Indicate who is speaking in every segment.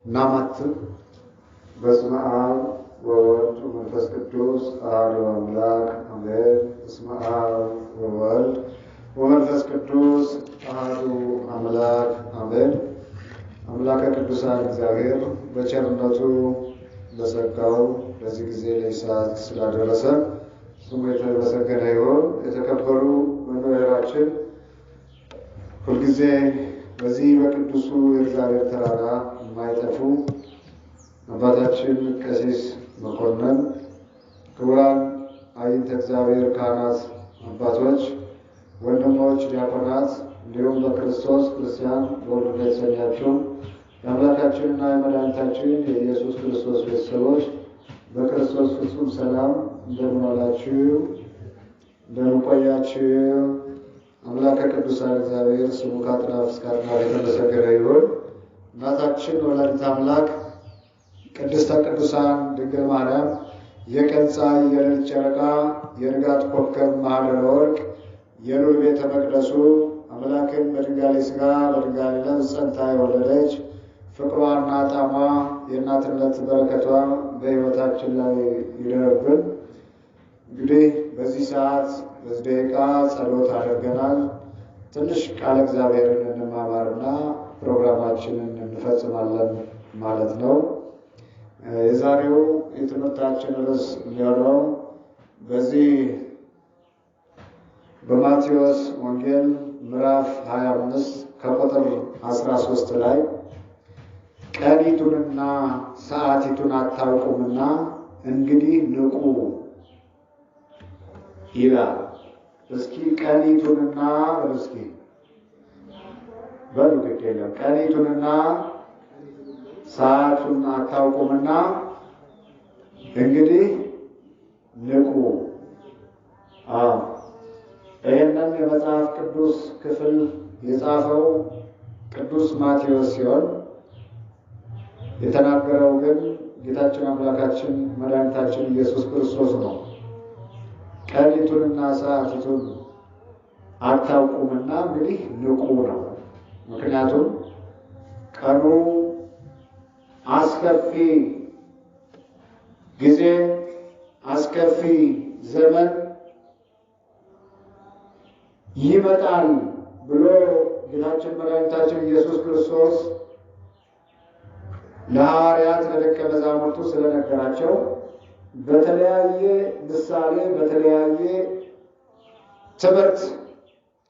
Speaker 1: ናማት በስመ አብ ወወልድ ወመንፈስ ቅዱስ አሐዱ አምላክ አሜን። በስመ አብ ወወልድ ወመንፈስ ቅዱስ አሐዱ አምላክ አሜን። አምላከ ቅዱሳን እግዚአብሔር በቸርነቱ በጸጋው በዚህ ጊዜ ለይሳት ስላደረሰ ስሙ የተመሰገነ ይሁን። የተከበሩ መምህራችን ሁልጊዜ በዚህ በቅዱሱ የእግዚአብሔር ተራራ የማይጠፉ አባታችን ቀሲስ መኮንን፣ ክቡራን አይንተ እግዚአብሔር ካህናት አባቶች፣ ወንድሞች ዲያቆናት፣ እንዲሁም በክርስቶስ ክርስቲያን በሁሉ የተሰኛችሁ የአምላካችንና የመድኃኒታችን የኢየሱስ ክርስቶስ ቤተሰቦች በክርስቶስ ፍጹም ሰላም እንደምን ዋላችሁ? እንደምን ቆያችሁ? አምላከ ቅዱሳን እግዚአብሔር ስሙ ከአጥናፍ እስከ አጥናፍ የተመሰገነ ይሁን። እናታችን ወላዲተ አምላክ ቅድስተ ቅዱሳን ድንግል ማርያም የቀን ፀሐይ የሌሊት ጨረቃ የንጋት ኮከብ ማኅደረ ወርቅ የልዑል ቤተ መቅደሱ አምላክን በድንጋሌ ሥጋ በድንጋሌ ነፍስ ጸንታ የወለደች ፍቅሯና ጣዕሟ የእናትነት በረከቷ በሕይወታችን ላይ ይደርብን። እንግዲህ በዚህ ሰዓት በዚህ ደቂቃ ጸሎት አድርገናል። ትንሽ ቃለ እግዚአብሔርን እንማማርና ፕሮግራማችንን እንፈጽማለን ማለት ነው። የዛሬው የትምህርታችን ርዕስ የሚሆነው በዚህ በማቴዎስ ወንጌል ምዕራፍ 25 ከቁጥር 13 ላይ ቀኒቱንና ሰዓቲቱን አታውቁምና እንግዲህ ንቁ ይላል። እስኪ ቀኒቱንና እስኪ በሉ ግድ የለም ቀኒቱንና ሰዓቱን አታውቁምና እንግዲህ ንቁ። ይህንን የመጽሐፍ ቅዱስ ክፍል የጻፈው ቅዱስ ማቴዎስ ሲሆን የተናገረው ግን ጌታችን አምላካችን መድኃኒታችን ኢየሱስ ክርስቶስ ነው። ቀኒቱንና ሰዓቲቱን አታውቁምና እንግዲህ ንቁ ነው። ምክንያቱም ቀኑ አስከፊ ጊዜ፣ አስከፊ ዘመን ይመጣል ብሎ ጌታችን መድኃኒታችን ኢየሱስ ክርስቶስ ለሐዋርያት ለደቀ መዛሙርቱ ስለነገራቸው በተለያየ ምሳሌ በተለያየ ትምህርት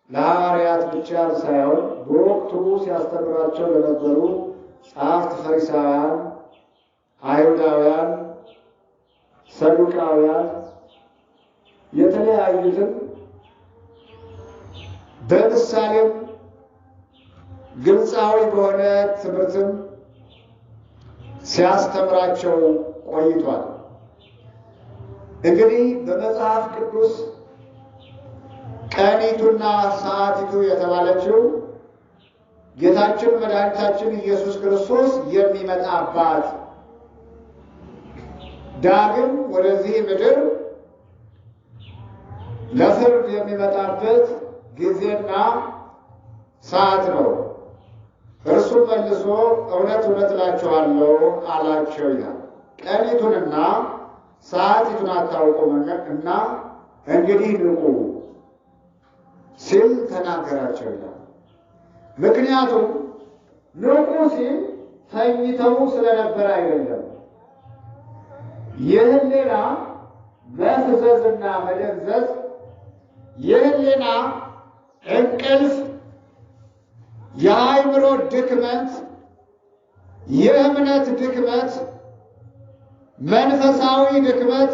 Speaker 1: ለሐዋርያት ብቻ ሳይሆን በወቅቱ ሲያስተምራቸው ለነበሩ ጸሐፍት ፈሪሳውያን፣ አይሁዳውያን፣ ሰዱቃውያን የተለያዩትን በምሳሌም ግልጻዊ በሆነ ትምህርትም ሲያስተምራቸው ቆይቷል። እንግዲህ በመጽሐፍ ቅዱስ ቀኒቱና ሰዓቲቱ የተባለችው ጌታችን መድኃኒታችን ኢየሱስ ክርስቶስ የሚመጣባት ዳግም ወደዚህ ምድር ለፍርድ የሚመጣበት ጊዜና ሰዓት ነው። እርሱም መልሶ እውነት እውነት እላችኋለሁ አላቸው ይላል። ቀኒቱንና ሰዓቲቱን አታውቁምና እንግዲህ ንቁ ሲል ተናገራቸው ይላል። ምክንያቱም ንቁ ሲል ተኝተው ስለነበረ አይደለም። የህሊና መፍዘዝና መደንዘዝ፣ የህሊና እንቅልፍ፣ የአእምሮ ድክመት፣ የእምነት ድክመት፣ መንፈሳዊ ድክመት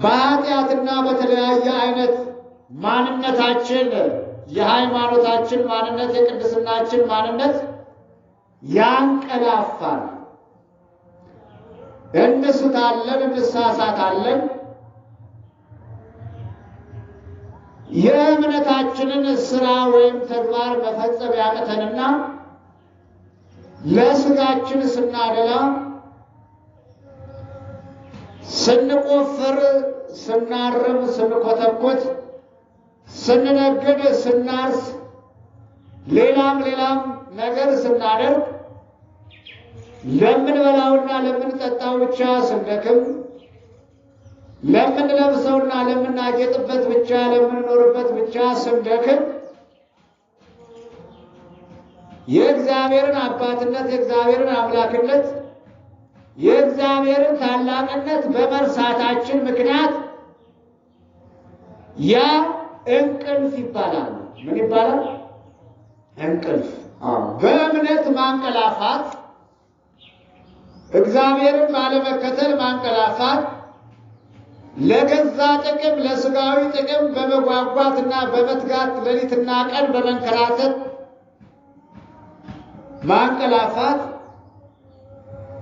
Speaker 1: በኃጢአትና በተለያየ አይነት ማንነታችን የሃይማኖታችን ማንነት የቅድስናችን ማንነት ያንቀላፋል። እንስታለን፣ እንሳሳታለን። የእምነታችንን ስራ ወይም ተግባር መፈጸም ያቅተንና ለስጋችን ስናደላ ስንቆፍር፣ ስናርም፣ ስንኮተኮት፣ ስንነግድ፣ ስናርስ ሌላም ነገር ስናደርግ ለምንበላውና ለምንጠጣው ብቻ ስንደክም፣ ለምንለብሰውና ለምናጌጥበት ብቻ ለምንኖርበት ብቻ ስንደክም የእግዚአብሔርን አባትነት የእግዚአብሔርን አምላክነት የእግዚአብሔርን ታላቅነት በመርሳታችን ምክንያት ያ እንቅልፍ ይባላል። ምን ይባላል? እንቅልፍ። በእምነት ማንቀላፋት፣ እግዚአብሔርን ባለመከተል ማንቀላፋት፣ ለገዛ ጥቅም ለስጋዊ ጥቅም በመጓጓትና በመትጋት ሌሊትና ቀን በመንከራተት ማንቀላፋት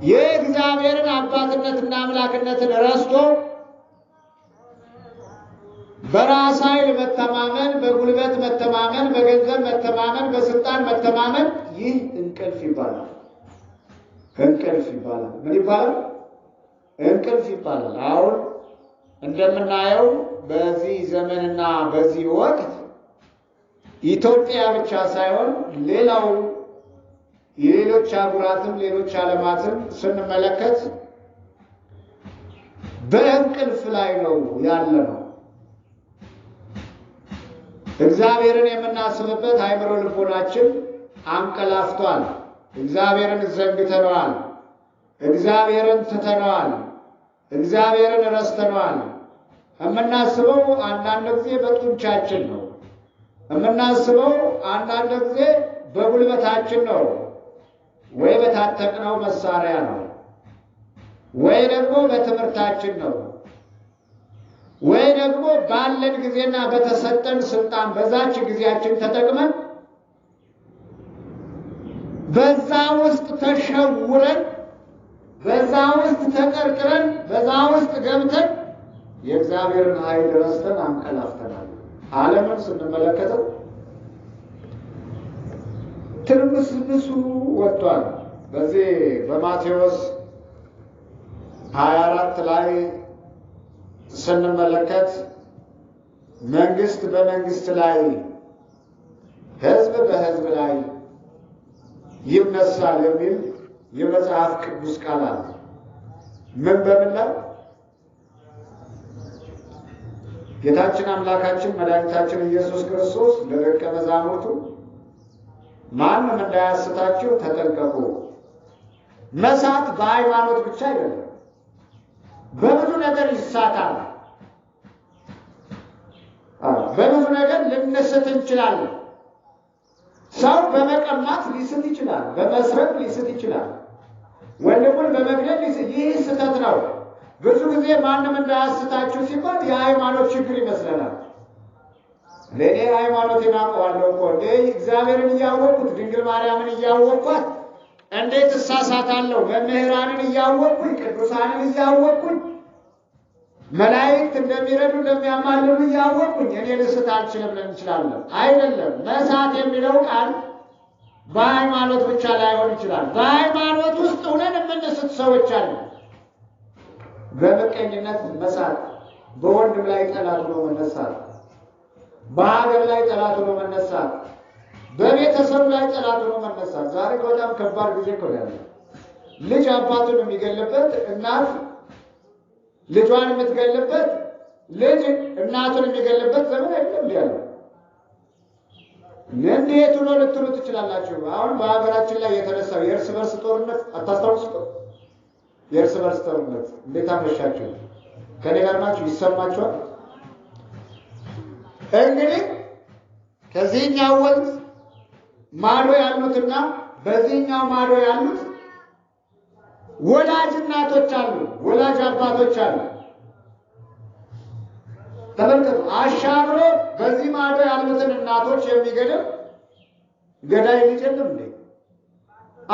Speaker 1: የእግዚአብሔርን አባትነትና አምላክነትን ረስቶ በራስ ኃይል መተማመን፣ በጉልበት መተማመን፣ በገንዘብ መተማመን፣ በስልጣን መተማመን፣ ይህ እንቅልፍ ይባላል። እንቅልፍ ይባላል። ምን ይባላል? እንቅልፍ ይባላል። አሁን እንደምናየው በዚህ ዘመንና በዚህ ወቅት ኢትዮጵያ ብቻ ሳይሆን ሌላው የሌሎች አህጉራትም ሌሎች ዓለማትም ስንመለከት በእንቅልፍ ላይ ነው ያለነው። እግዚአብሔርን የምናስብበት አእምሮ ልቦናችን አንቀላፍቷል። እግዚአብሔርን ዘንግተነዋል። እግዚአብሔርን ትተነዋል። እግዚአብሔርን ረስተነዋል። የምናስበው አንዳንድ ጊዜ በጡንቻችን ነው። የምናስበው አንዳንድ ጊዜ በጉልበታችን ነው፣ ወይ በታጠቅነው መሳሪያ ነው፣ ወይ ደግሞ በትምህርታችን ነው፣ ወይ ደግሞ ባለን ጊዜና በተሰጠን ስልጣን በዛች ጊዜያችን ተጠቅመን በዛ ውስጥ ተሸውረን በዛ ውስጥ ተቀርቅረን በዛ ውስጥ ገብተን የእግዚአብሔርን ኃይል ረስተን አንቀላፍተናል። ዓለምን ስንመለከተው ትርምስምሱ ወጥቷል። በዚህ በማቴዎስ 24 ላይ ስንመለከት መንግስት በመንግስት ላይ ሕዝብ በሕዝብ ላይ ይነሳል የሚል የመጽሐፍ ቅዱስ ቃል አለ። ምን በምን ላይ? ጌታችን አምላካችን መድኃኒታችን ኢየሱስ ክርስቶስ ለደቀ መዛሙርቱ ማንም እንዳያስታችሁ ተጠንቀቁ። መሳት በሃይማኖት ብቻ አይደለም፣ በብዙ ነገር ይሳታል። በብዙ ነገር ልንስት እንችላለን። ሰው በመቀማት ሊስት ይችላል፣ በመስረቅ ሊስት ይችላል፣ ወንድሙን በመግደል ሊስት። ይህ ስህተት ነው። ብዙ ጊዜ ማንም እንዳያስታችሁ ሲባል የሃይማኖት ችግር ይመስለናል። ለኔ ሃይማኖቴን አውቀዋለሁ እኮ እንዴ እግዚአብሔርን እያወቅኩት ድንግል ማርያምን እያወቅኳት እንዴት እሳሳታለሁ? መምህራንን እያወቅኩኝ ቅዱሳንን እያወቅኩኝ መላእክት እንደሚረዱ እንደሚያማልሉ እያወቅኩኝ እኔ ልስት አልችልም ልንል እንችላለን። አይደለም። መሳት የሚለው ቃል በሃይማኖት ብቻ ላይሆን ይችላል። በሃይማኖት ውስጥ ሆነን የምንስት ሰዎች አሉ። በምቀኝነት መሳት፣ በወንድም ላይ ጠላት ሆኖ መነሳት፣ በሀገር ላይ ጠላት ሆኖ መነሳት፣ በቤተሰብ ላይ ጠላት ሆኖ መነሳት። ዛሬ በጣም ከባድ ጊዜ እኮ ነው። ልጅ አባቱን የሚገልበት፣ እናት ልጇን የምትገልበት፣ ልጅ እናቱን የሚገልበት ዘመን አይደለም ያለው። እንዴት ሆኖ ልትሉ ትችላላችሁ? አሁን በሀገራችን ላይ የተነሳው የእርስ በርስ ጦርነት አታስታውሱም? የእርስ በርስ ጦርነት እንዴት አመሻችሁ? ከኔ ጋር ናችሁ? ይሰማችኋል? እንግዲህ ከዚህኛው ወንዝ ማዶ ያሉትና በዚህኛው ማዶ ያሉት ወላጅ እናቶች አሉ፣ ወላጅ አባቶች አሉ። ተመልከቱ። አሻግሮ በዚህ ማዶ ያሉትን እናቶች የሚገድል ገዳይ ልጅ የለም እንዴ?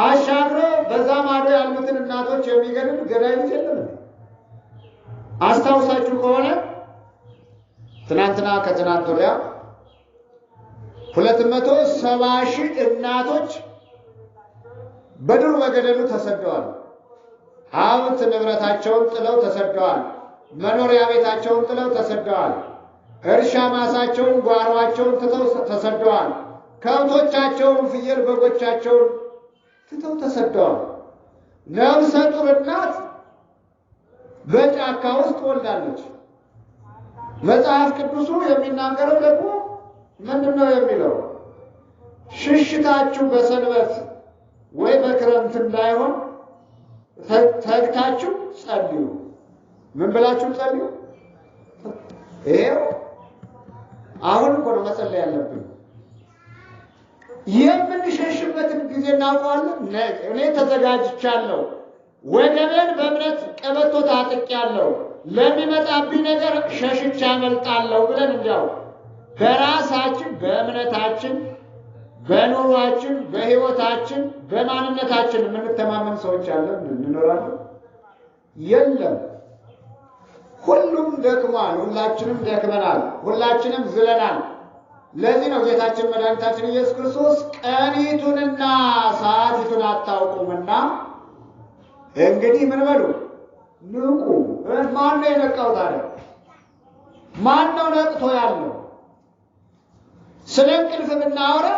Speaker 1: አሻግሮ በዛ ማዶ ያሉትን እናቶች የሚገድል ገዳይ ልጅ የለም እንዴ? አስታውሳችሁ ከሆነ ትናንትና ከትናንት ወዲያ 270,000 እናቶች በዱር በገደሉ ተሰደዋል። ሀብት ንብረታቸውን ጥለው ተሰደዋል። መኖሪያ ቤታቸውን ጥለው ተሰደዋል። እርሻ ማሳቸውን ጓሯቸውን ትተው ተሰደዋል። ከብቶቻቸውን ፍየል በጎቻቸውን ትተው ተሰደዋል። ነፍሰ ጡር እናት በጫካ ውስጥ ወልዳለች። መጽሐፍ ቅዱሱ የሚናገረው ደግሞ ምንድነው የሚለው? ሽሽታችሁ በሰንበት ወይ በክረምት እንዳይሆን ተግታችሁ ጸልዩ። ምን ብላችሁ ጸልዩ? ይሄው አሁን እኮ ነው መጸለይ ያለብን። የምንሸሽበትን ጊዜ እናውቀዋለን። እኔ ተዘጋጅቻለሁ፣ ወገቤን በእምነት ቀበቶ ታጥቄያለሁ፣ ለሚመጣብኝ ነገር ሸሽቼ አመልጣለሁ ብለን እንዲያው በራሳችን በእምነታችን በኑሯችን በሕይወታችን በማንነታችን የምንተማመን ሰዎች አለን እንኖራለን? የለም። ሁሉም ደክሟል። ሁላችንም ደክመናል። ሁላችንም ዝለናል። ለዚህ ነው ጌታችን መድኃኒታችን ኢየሱስ ክርስቶስ ቀኒቱንና ሰዓቲቱን አታውቁምና እንግዲህ ምን በሉ? ንቁ። ማን ነው የነቃው ታዲያ? ማን ነው ነቅቶ ያለው? ስለ እንቅልፍ ብናወራ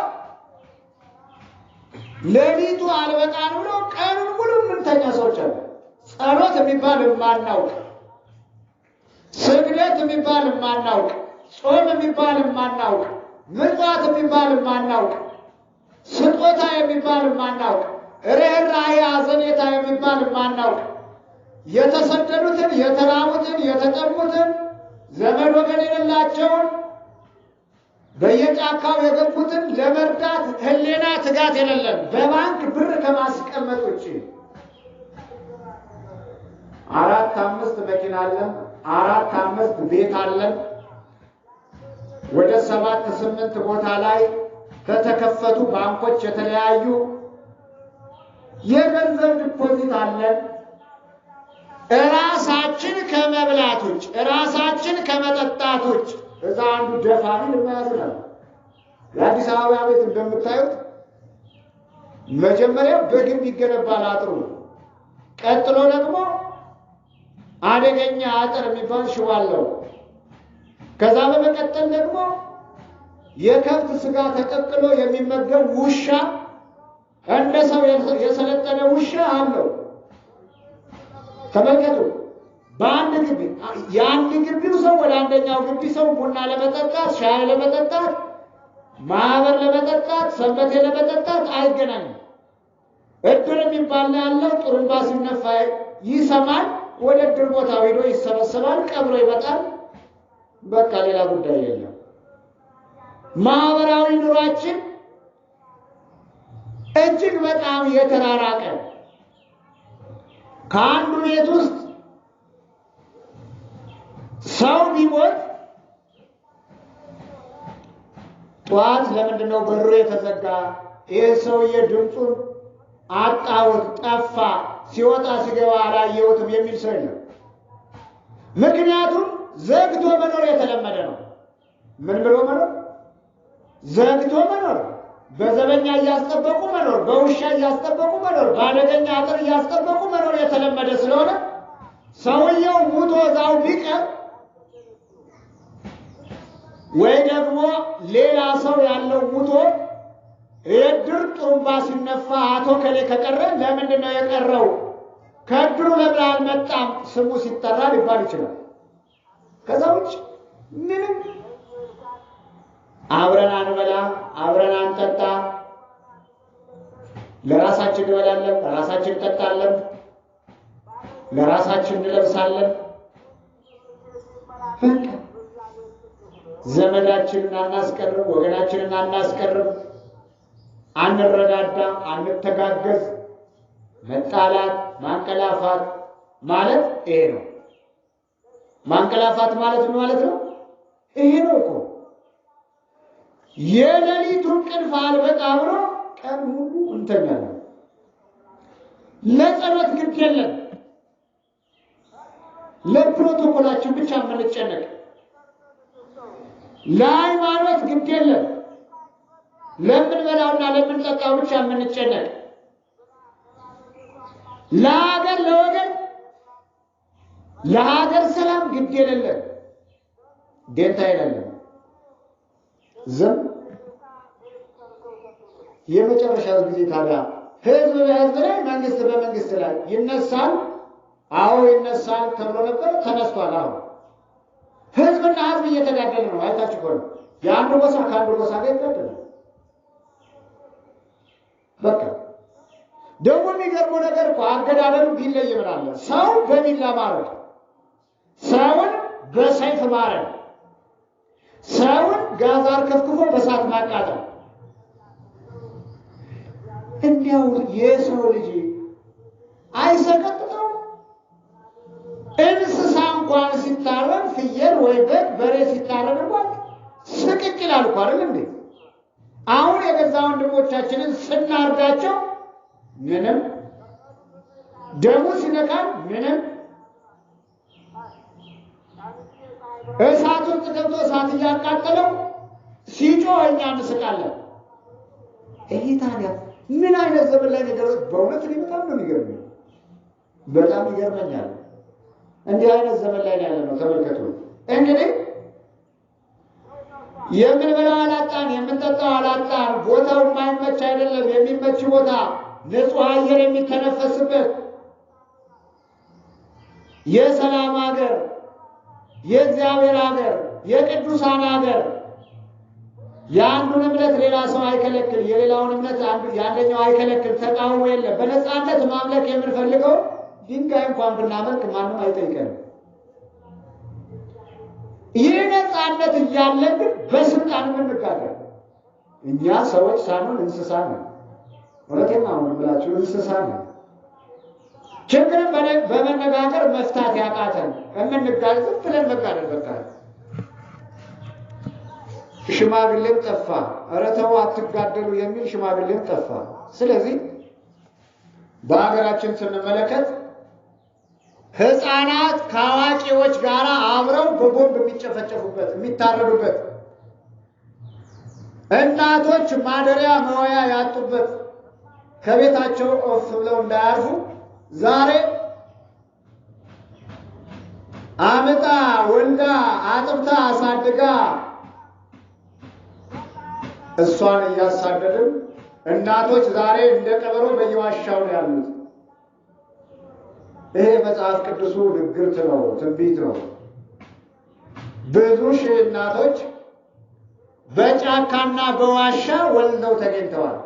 Speaker 1: ሌሊቱ አልበቃን ብሎ ቀኑን ሙሉ የምንተኛ ሰዎች አሉ። ጸሎት የሚባል የማናውቅ፣ ስግደት የሚባል የማናውቅ፣ ጾም የሚባል የማናውቅ፣ ምጽዋት የሚባል የማናውቅ፣ ስጦታ የሚባል የማናውቅ፣ ርኅራኄ አዘኔታ የሚባል የማናውቅ፣ የተሰደዱትን፣ የተራቡትን፣ የተጠሙትን፣ ዘመድ ወገን የሌላቸውን በየጫካው የገቡትን ለመርዳት ህሊና ትጋት የሌለን በባንክ ብር ከማስቀመጥ ውጭ 4-5 መኪና አለን፣ 4-5 ቤት አለን። ወደ 7-8 ቦታ ላይ በተከፈቱ ባንኮች የተለያዩ የገንዘብ ዲፖዚት አለን። ራሳችን ከመብላቶች ራሳችን ከመጠጣቶች እዛ አንዱ ደፋሚ ለማያዝናል። የአዲስ አበባ ቤት እንደምታዩት መጀመሪያ በግንብ ይገነባል አጥሩ። ቀጥሎ ደግሞ አደገኛ አጥር የሚባል ሽቦ አለው። ከዛ በመቀጠል ደግሞ የከብት ስጋ ተቀቅሎ የሚመገብ ውሻ፣ እንደ ሰው የሰለጠነ ውሻ አለው። ተመልከቱ። በአንድ ግቢ የአንድ ግቢው ሰው ወደ አንደኛው ግቢ ሰው ቡና ለመጠጣት፣ ሻይ ለመጠጣት፣ ማህበር ለመጠጣት፣ ሰንበቴ ለመጠጣት አይገናኝም። እድር የሚባል ያለው ጥሩምባ ሲነፋ ይሰማል። ወደ እድር ቦታ ሄዶ ይሰበሰባል፣ ቀብሮ ይመጣል። በቃ ሌላ ጉዳይ የለም። ማህበራዊ ኑሯችን እጅግ በጣም የተራራቀ፣ ከአንዱ ቤት ውስጥ ሰው ቢሞት ጠዋት ለምንድን ነው በሩ የተዘጋ? ይህ ሰውዬ ድምፁን አጣሁት፣ ጠፋ፣ ሲወጣ ሲገባ አላየሁትም የሚል ሰው የለም። ምክንያቱም ዘግቶ መኖር የተለመደ ነው። ምን ብሎ መኖር? ዘግቶ መኖር፣ በዘበኛ እያስጠበቁ መኖር፣ በውሻ እያስጠበቁ መኖር፣ በአደገኛ አጥር እያስጠበቁ መኖር የተለመደ ስለሆነ ሰውየው ሙቶ እዛው ቢቀር ወይ ደግሞ ሌላ ሰው ያለው ሙቶ የእድር ጥሩምባ ሲነፋ አቶ ከሌ ከቀረ ለምንድን ነው የቀረው? ከእድሩ ለምን አልመጣም? ስሙ ሲጠራ ሊባል ይችላል። ከዛ ውጭ ምንም አብረን አንበላ፣ አብረን አንጠጣ፣ ለራሳችን እንበላለን፣ ለራሳችን እንጠጣለን፣ ለራሳችን እንለብሳለን። በቃ ዘመዳችንን አናስቀርብ፣ ወገናችንን አናስቀርብ፣ አንረዳዳ፣ አንተጋገዝ። መጣላት፣ ማንቀላፋት ማለት ይሄ ነው። ማንቀላፋት ማለት ምን ማለት ነው? ይሄ ነው እኮ። የሌሊቱን እንቅልፍ አልበቃ ብሎ ቀን ሙሉ እንተኛለን። ለጸሎት ግድ የለን፣ ለፕሮቶኮላችን ብቻ የምንጨነቅ፣ ለሃይማኖት ግድ የለን፣ ለምንበላውና ለምንጠጣው ብቻ የምንጨነቅ፣ ለሀገር ለወገን ለሀገር ሰላም ግድ የሌለን፣ ደንታ የሌለን ዝም የመጨረሻው ጊዜ ታዲያ ህዝብ በህዝብ ላይ መንግስት በመንግስት ላይ ይነሳል። አዎ ይነሳል ተብሎ ነበር፣ ተነስቷል። አዎ ህዝብና ህዝብ እየተጋደለ ነው። አይታችሁ ከሆነ የአንዱ ጎሳ ከአንዱ ጎሳ ጋር ይጋደላል። በቃ ደግሞ የሚገርመው ነገር እኮ አገዳደሉ ቢለይ ይምራል። ሰው በቢላ ማረድ፣ ሰውን በሰይፍ ማረድ፣ ሰውን ጋዛር ከፍክፎ በሳት ማቃጠል። እንዲያው የሰው ልጅ አይሰቀጥተው? እንስሳ እንኳን ሲታረድ ፍየል ወይ በግ በሬ ሲታረድ እንኳን ስቅቅ ይላል እኮ አይደል እንዴ? አሁን የገዛ ወንድሞቻችንን ስናርዳቸው ምንም፣ ደሙ ሲነካን ምንም፣ እሳት ውስጥ ገብቶ እሳት እያቃጠለው ሲጮህ እኛ እንስቃለን። ይሄ ታዲያ ምን አይነት ዘመን ላይ ደረስ? በእውነት እኔ በጣም ነው የሚገርመኝ፣ በጣም ይገርመኛል። እንዲህ አይነት ዘመን ላይ ያለ ነው። ተመልከቱ እንግዲህ የምንበላው አላጣን፣ የምንጠጣው አላጣን። ቦታው የማይመች አይደለም፣ የሚመች ቦታ፣ ንጹህ አየር የሚተነፈስበት የሰላም ሀገር፣ የእግዚአብሔር ሀገር፣ የቅዱሳን ሀገር። የአንዱን እምነት ሌላ ሰው አይከለክል፣ የሌላውን እምነት የአንደኛው አይከለክል። ተቃውሞ የለም። በነፃነት ማምለክ የምንፈልገው ድንጋይ እንኳን ብናመልክ ማንም አይጠይቀንም። ይህ ነፃነት እያለን ግን በስልጣን የምንጋደል እኛ ሰዎች ሳንሆን እንስሳ ነን። እውነቴን ነው የምላችሁ፣ እንስሳ ነን። ችግርን በመነጋገር መፍታት ያቃተን የምንጋደል ዝም ብለን መጋደል በቃ። ሽማግሌም ጠፋ፣ ኧረ ተው አትጋደሉ የሚል ሽማግሌም ጠፋ። ስለዚህ በሀገራችን ስንመለከት ሕፃናት ከአዋቂዎች ጋር አብረው በቦምብ የሚጨፈጨፉበት የሚታረዱበት፣ እናቶች ማደሪያ መዋያ ያጡበት፣ ከቤታቸው ኦፍ ብለው እንዳያርፉ ዛሬ አመጣ ወልዳ አጥብታ አሳድጋ እሷን እያሳደድን እናቶች ዛሬ እንደ ቀበሮ በየዋሻው ያሉት። ይሄ መጽሐፍ ቅዱሱ ንግርት ነው፣ ትንቢት ነው። ብዙ ሺህ እናቶች በጫካና በዋሻ ወልደው ተገኝተዋል።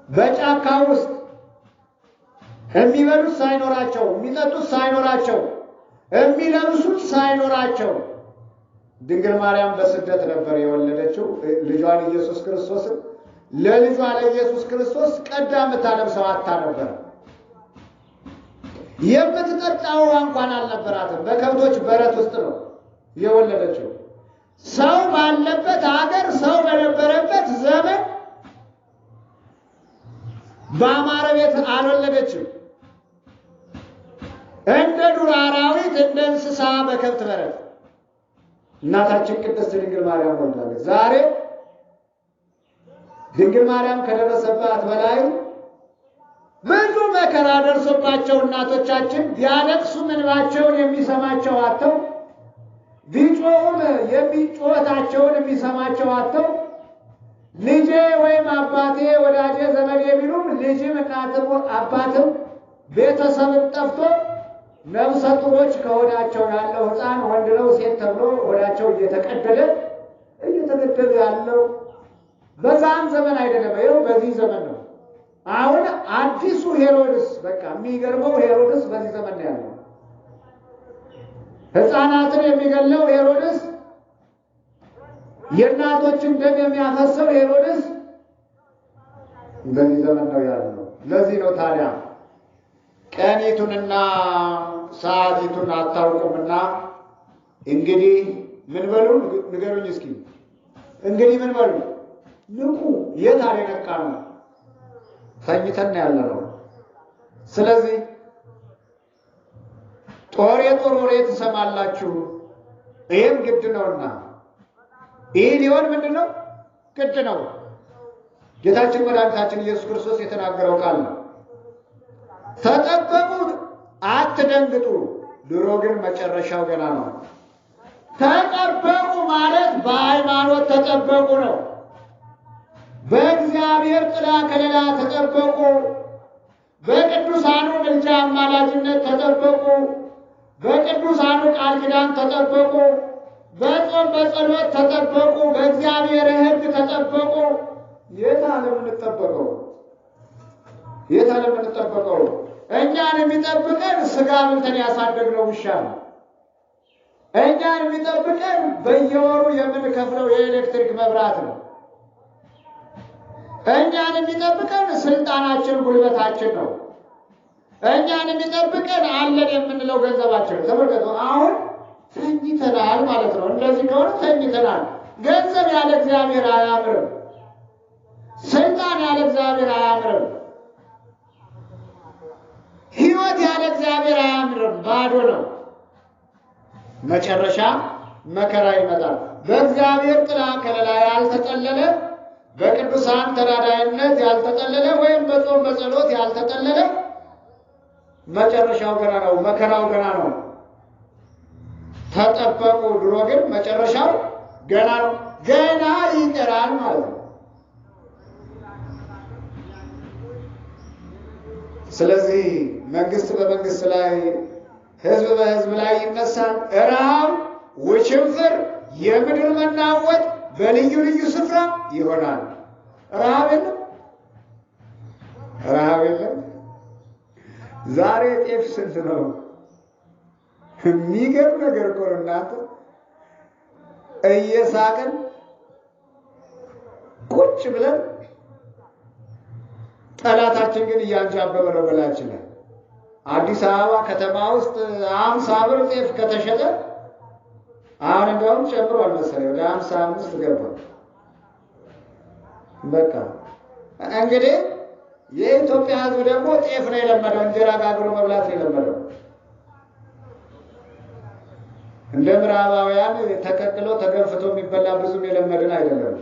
Speaker 1: በጫካ ውስጥ የሚበሉት ሳይኖራቸው፣ የሚጠጡት ሳይኖራቸው፣ የሚለብሱት ሳይኖራቸው ድንግል ማርያም በስደት ነበር የወለደችው ልጇን ኢየሱስ ክርስቶስን። ለልጇ ለኢየሱስ ክርስቶስ ቀዳ የምታለብሰው አታ ነበር። የምትጠጣው እንኳን አልነበራትም። በከብቶች በረት ውስጥ ነው የወለደችው። ሰው ባለበት ሀገር፣ ሰው በነበረበት ዘመን በአማረ ቤት አልወለደችም። እንደ ዱር አራዊት፣ እንደ እንስሳ በከብት በረት እናታችን ቅድስት ድንግል ማርያም ወልዳለች። ዛሬ ድንግል ማርያም ከደረሰባት በላይ ብዙ መከራ ደርሶባቸው እናቶቻችን ቢያለቅሱም እንባቸውን የሚሰማቸው አጥተው፣ ቢጮሁም የሚጮታቸውን የሚሰማቸው አጥተው፣ ልጄ ወይም አባቴ ወዳጄ ዘመዴ ቢሉም ልጅም እናትም አባትም ቤተሰብም ጠፍቶ ነፍሰ ጡሮች ከሆዳቸው ያለው ሕፃን ወንድ ነው ሴት ተብሎ ወዳቸው እየተገደለ ያለው በዛም ዘመን አይደለም፣ ይኸው በዚህ ዘመን ነው። አሁን አዲሱ ሄሮድስ፣ በቃ የሚገርመው ሄሮድስ በዚህ ዘመን ነው ያለው። ሕፃናትን የሚገለው ሄሮድስ፣ የእናቶችን ደም የሚያፈሰው ሄሮድስ በዚህ ዘመን ነው ያለው። ለዚህ ነው ታዲያ ቀኒቱንና ሰዓቲቱን አታውቁምና እንግዲህ ምን በሉ ንገሩኝ እስኪ። እንግዲህ ምን በሉ ንቁ። የት አለ ነቃ ነው? ተኝተን ያለነው። ስለዚህ ጦር የጦር ወሬ ትሰማላችሁ፣ ይህም ግድ ነውና ይህ ሊሆን ምንድን ነው? ግድ ነው። ጌታችን መድኃኒታችን ኢየሱስ ክርስቶስ የተናገረው ቃል ነው። ተጠበቁ፣ አትደንግጡ። ድሮ ግን መጨረሻው ገና ነው። ተጠበቁ ማለት በሃይማኖት ተጠበቁ ነው። በእግዚአብሔር ጥላ ከለላ ተጠበቁ። በቅዱሳኑ ምልጃ አማላጅነት ተጠበቁ። በቅዱሳኑ ቃል ኪዳን ተጠበቁ። በጾም በጸሎት ተጠበቁ። በእግዚአብሔር ሕግ ተጠበቁ። የት ዓለም እንጠበቀው? የት ዓለም እንጠበቀው? እኛን የሚጠብቀን ሥጋ በልተን ያሳደግነው ውሻ ነው። እኛን የሚጠብቀን በየወሩ የምንከፍለው የኤሌክትሪክ መብራት ነው። እኛን የሚጠብቀን ስልጣናችን፣ ጉልበታችን ነው። እኛን የሚጠብቀን አለን የምንለው ገንዘባችን። ተመልከቱ፣ አሁን ተኝተናል ማለት ነው። እንደዚህ ከሆነ ተኝተናል። ገንዘብ ያለ እግዚአብሔር አያምርም። ስልጣን ያለ እግዚአብሔር አያምርም። ሕይወት ያለ እግዚአብሔር አያምርም፣ ባዶ ነው። መጨረሻ መከራ ይመጣል። በእግዚአብሔር ጥላ ከለላ ያልተጠለለ፣ በቅዱሳን ተራዳይነት ያልተጠለለ፣ ወይም በጾም በጸሎት ያልተጠለለ መጨረሻው ገና ነው፣ መከራው ገና ነው። ተጠበቁ። ድሮ ግን መጨረሻው ገና ነው፣ ገና ይቀራል ማለት ነው። ስለዚህ መንግስት በመንግስት ላይ፣ ህዝብ በህዝብ ላይ ይነሳል። ረሃብ፣ ውሽንፍር፣ የምድር መናወጥ በልዩ ልዩ ስፍራ ይሆናል። ረሃብ የለም፣ ረሃብ የለም። ዛሬ ጤፍ ስንት ነው? የሚገርም ነገር እኮ ነው እናንተ። እየሳቅን ቁጭ ብለን ጠላታችን ግን እያንጃበበ ነው በላችን ላይ። አዲስ አበባ ከተማ ውስጥ 50 ብር ጤፍ ከተሸጠ አሁን እንደውም ጨምሯል መሰለኝ ወደ 55 ገባ። በቃ እንግዲህ የኢትዮጵያ ህዝብ ደግሞ ጤፍ ነው የለመደው፣ እንጀራ ጋግሮ መብላት ነው የለመደው። እንደ ምዕራባውያን ተቀቅሎ ተገንፍቶ የሚበላ ብዙም የለመድን አይደለም።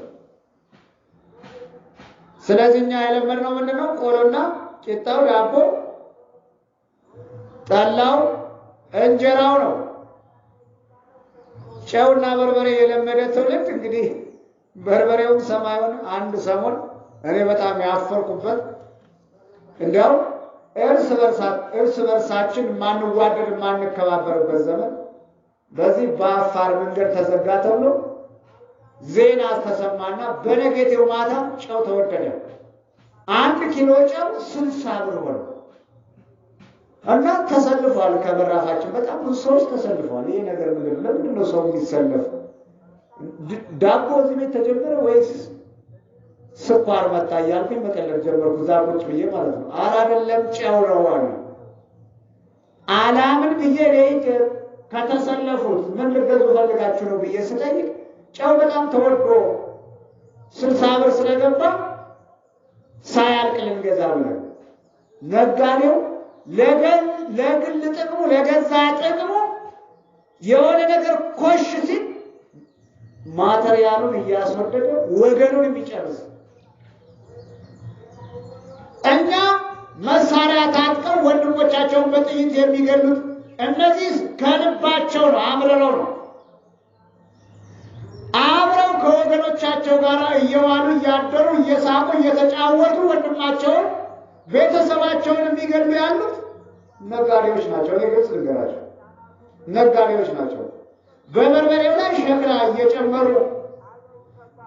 Speaker 1: ስለዚህ እኛ የለመድነው ምንድነው? ቆሎና ቂጣው፣ ዳቦ፣ ጠላው፣ እንጀራው ነው። ጨውና በርበሬ የለመደ ትውልድ እንግዲህ በርበሬውን ሰማዩን አንድ ሰሞን እኔ በጣም ያፈርኩበት እንዲያው እርስ በርሳችን ማንዋደድ ማንከባበርበት ዘመን በዚህ በአፋር መንገድ ተዘጋ ተብሎ ዜና ተሰማና በነገቴው ማታ ጨው ተወደደ። 1 ኪሎ ጨው 60 ብር ሆነ እና ተሰልፏል። ከበራፋችን በጣም ብዙ ሰዎች ተሰልፈዋል። ይሄ ነገር ምንድን ነው ሰው የሚሰለፍ? ዳቦ እዚህ ቤት ተጀመረ ወይስ ስኳር መጣ እያልኩኝ መቀለድ ጀመርኩ። እዛ ቁጭ ብዬ ማለት ነው። ኧረ አይደለም ጨው ነው አሉ። አላምን ብዬ ለይት ከተሰለፉት ምን ልገዙ ፈልጋችሁ ነው ብዬ ስጠይቅ ጨው በጣም ተወዶ 60 ብር ስለገባ ሳያልቅ ልንገዛ ብለን ነጋዴው ለግል ጥቅሙ ለገዛ ጥቅሙ የሆነ ነገር ኮሽ ሲል ማተሪያሉን እያስወደደ ወገኑን የሚጨርስ እኛ መሳሪያ ታጥቀው ወንድሞቻቸውን በጥይት የሚገሉት እነዚህ ከልባቸው ነው፣ አምረው ነው። አብረው ከወገኖቻቸው ጋር እየዋሉ እያደሩ እየሳቁ እየተጫወቱ ወንድማቸውን ቤተሰባቸውን የሚገሉ ያሉት ነጋዴዎች ናቸው። እኔ ግልጽ ልንገራቸው፣ ነጋዴዎች ናቸው። በበርበሬው ላይ ሸክላ እየጨመሩ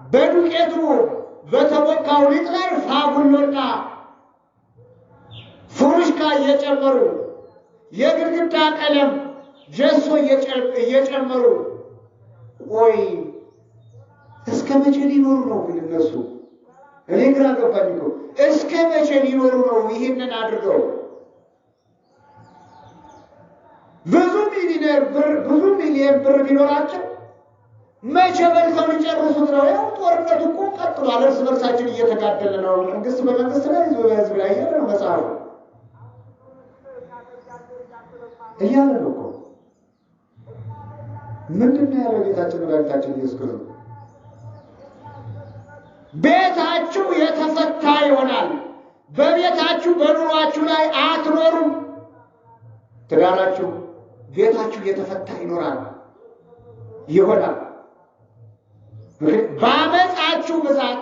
Speaker 1: በዱቄቱ በተቦካው ሊጥ ላይ ፋጉሎና ፉሩሽካ እየጨመሩ የግድግዳ ቀለም ጀሶ እየጨመሩ ቆይ እስከ መቼ ሊኖሩ ነው ግን እነሱ? እኔ ግራ ገባኝ እኮ እስከ መቼ ሊኖሩ ነው ይህንን አድርገው? ብዙ ሚሊዮን ብር ቢኖራቸው መቼ በልተው ሊጨርሱት ነው? ያው ጦርነቱ እኮ ቀጥሏል። እርስ በርሳችን እየተጋደለ ነው። መንግስት በመንግስት ላይ፣ ህዝብ በህዝብ ላይ እያለ ነው መጽሐፉ እያለ ነው እኮ። ምንድን ነው ያለው ጌታችን መድኃኒታችን ኢየሱስ ክርስቶስ? ቤታችሁ የተፈታ ይሆናል። በቤታችሁ በኑሯችሁ ላይ አትኖሩም። ትዳራችሁ፣ ቤታችሁ የተፈታ ይሆናል። በአመፃችሁ ብዛት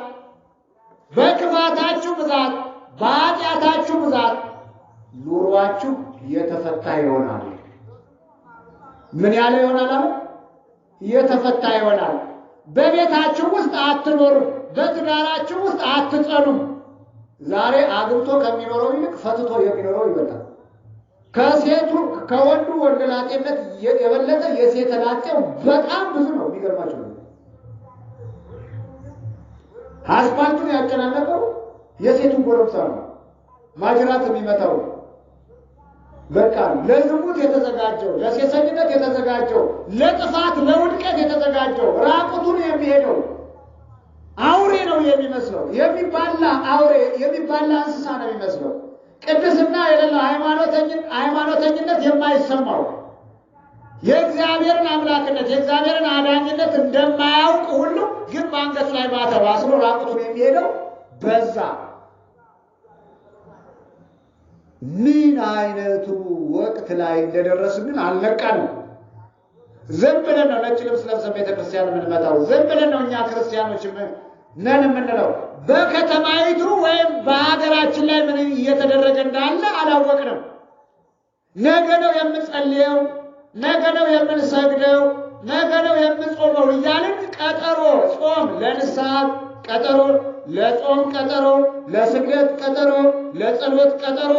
Speaker 1: በክፋታችሁ ብዛት በኃጢአታችሁ ብዛት ኑሯችሁ የተፈታ ይሆናል። ምን ያለ ይሆናል አለ? የተፈታ ይሆናል። በቤታችሁ ውስጥ አትኖሩም፣ በትዳራችሁ ውስጥ አትጸኑም። ዛሬ አግብቶ ከሚኖረው ይልቅ ፈትቶ የሚኖረው ይበልጣል። ከወንዱ ወንደላጤነት የበለጠ የሴት ላጤው በጣም ብዙ ነው። የሚገርማችሁ ነው። አስፋልቱን ያጨናነቀው የሴቱን ጎረምሳ ነው። ማጅራት የሚመታው በቃ ለዝሙት የተዘጋጀው፣ ለሴሰኝነት የተዘጋጀው፣ ለጥፋት ለውድቀት የተዘጋጀው ራቁቱን የሚሄደው አውሬ ነው የሚመስለው። የሚባላ አውሬ የሚባላ እንስሳ ነው የሚመስለው። ቅድስና የሌለው ሃይማኖተኝነት የማይሰማው የእግዚአብሔርን አምላክነት የእግዚአብሔርን አዳኝነት እንደማያውቅ ሁሉ ግን በአንገቱ ላይ ማተብ አስሮ ራቁቱን የሚሄደው በዛ። ምን አይነቱ ወቅት ላይ እንደደረስን ግን አልነቃንም። ዝም ብለን ነው ነጭ ልብስ ለብሰን ቤተክርስቲያን የምንመጣው። ዝም ብለን ነው እኛ ክርስቲያኖች ነን የምንለው። በከተማይቱ ወይም በሀገራችን ላይ ምን እየተደረገ እንዳለ አላወቅንም። ነገ ነው የምንጸልየው፣ ነገ ነው የምንሰግደው፣ ነገ ነው የምንጾመው እያልን ቀጠሮ ጾም ለንስሐ ቀጠሮ፣ ለጾም ቀጠሮ፣ ለስግደት ቀጠሮ፣ ለጸሎት ቀጠሮ፣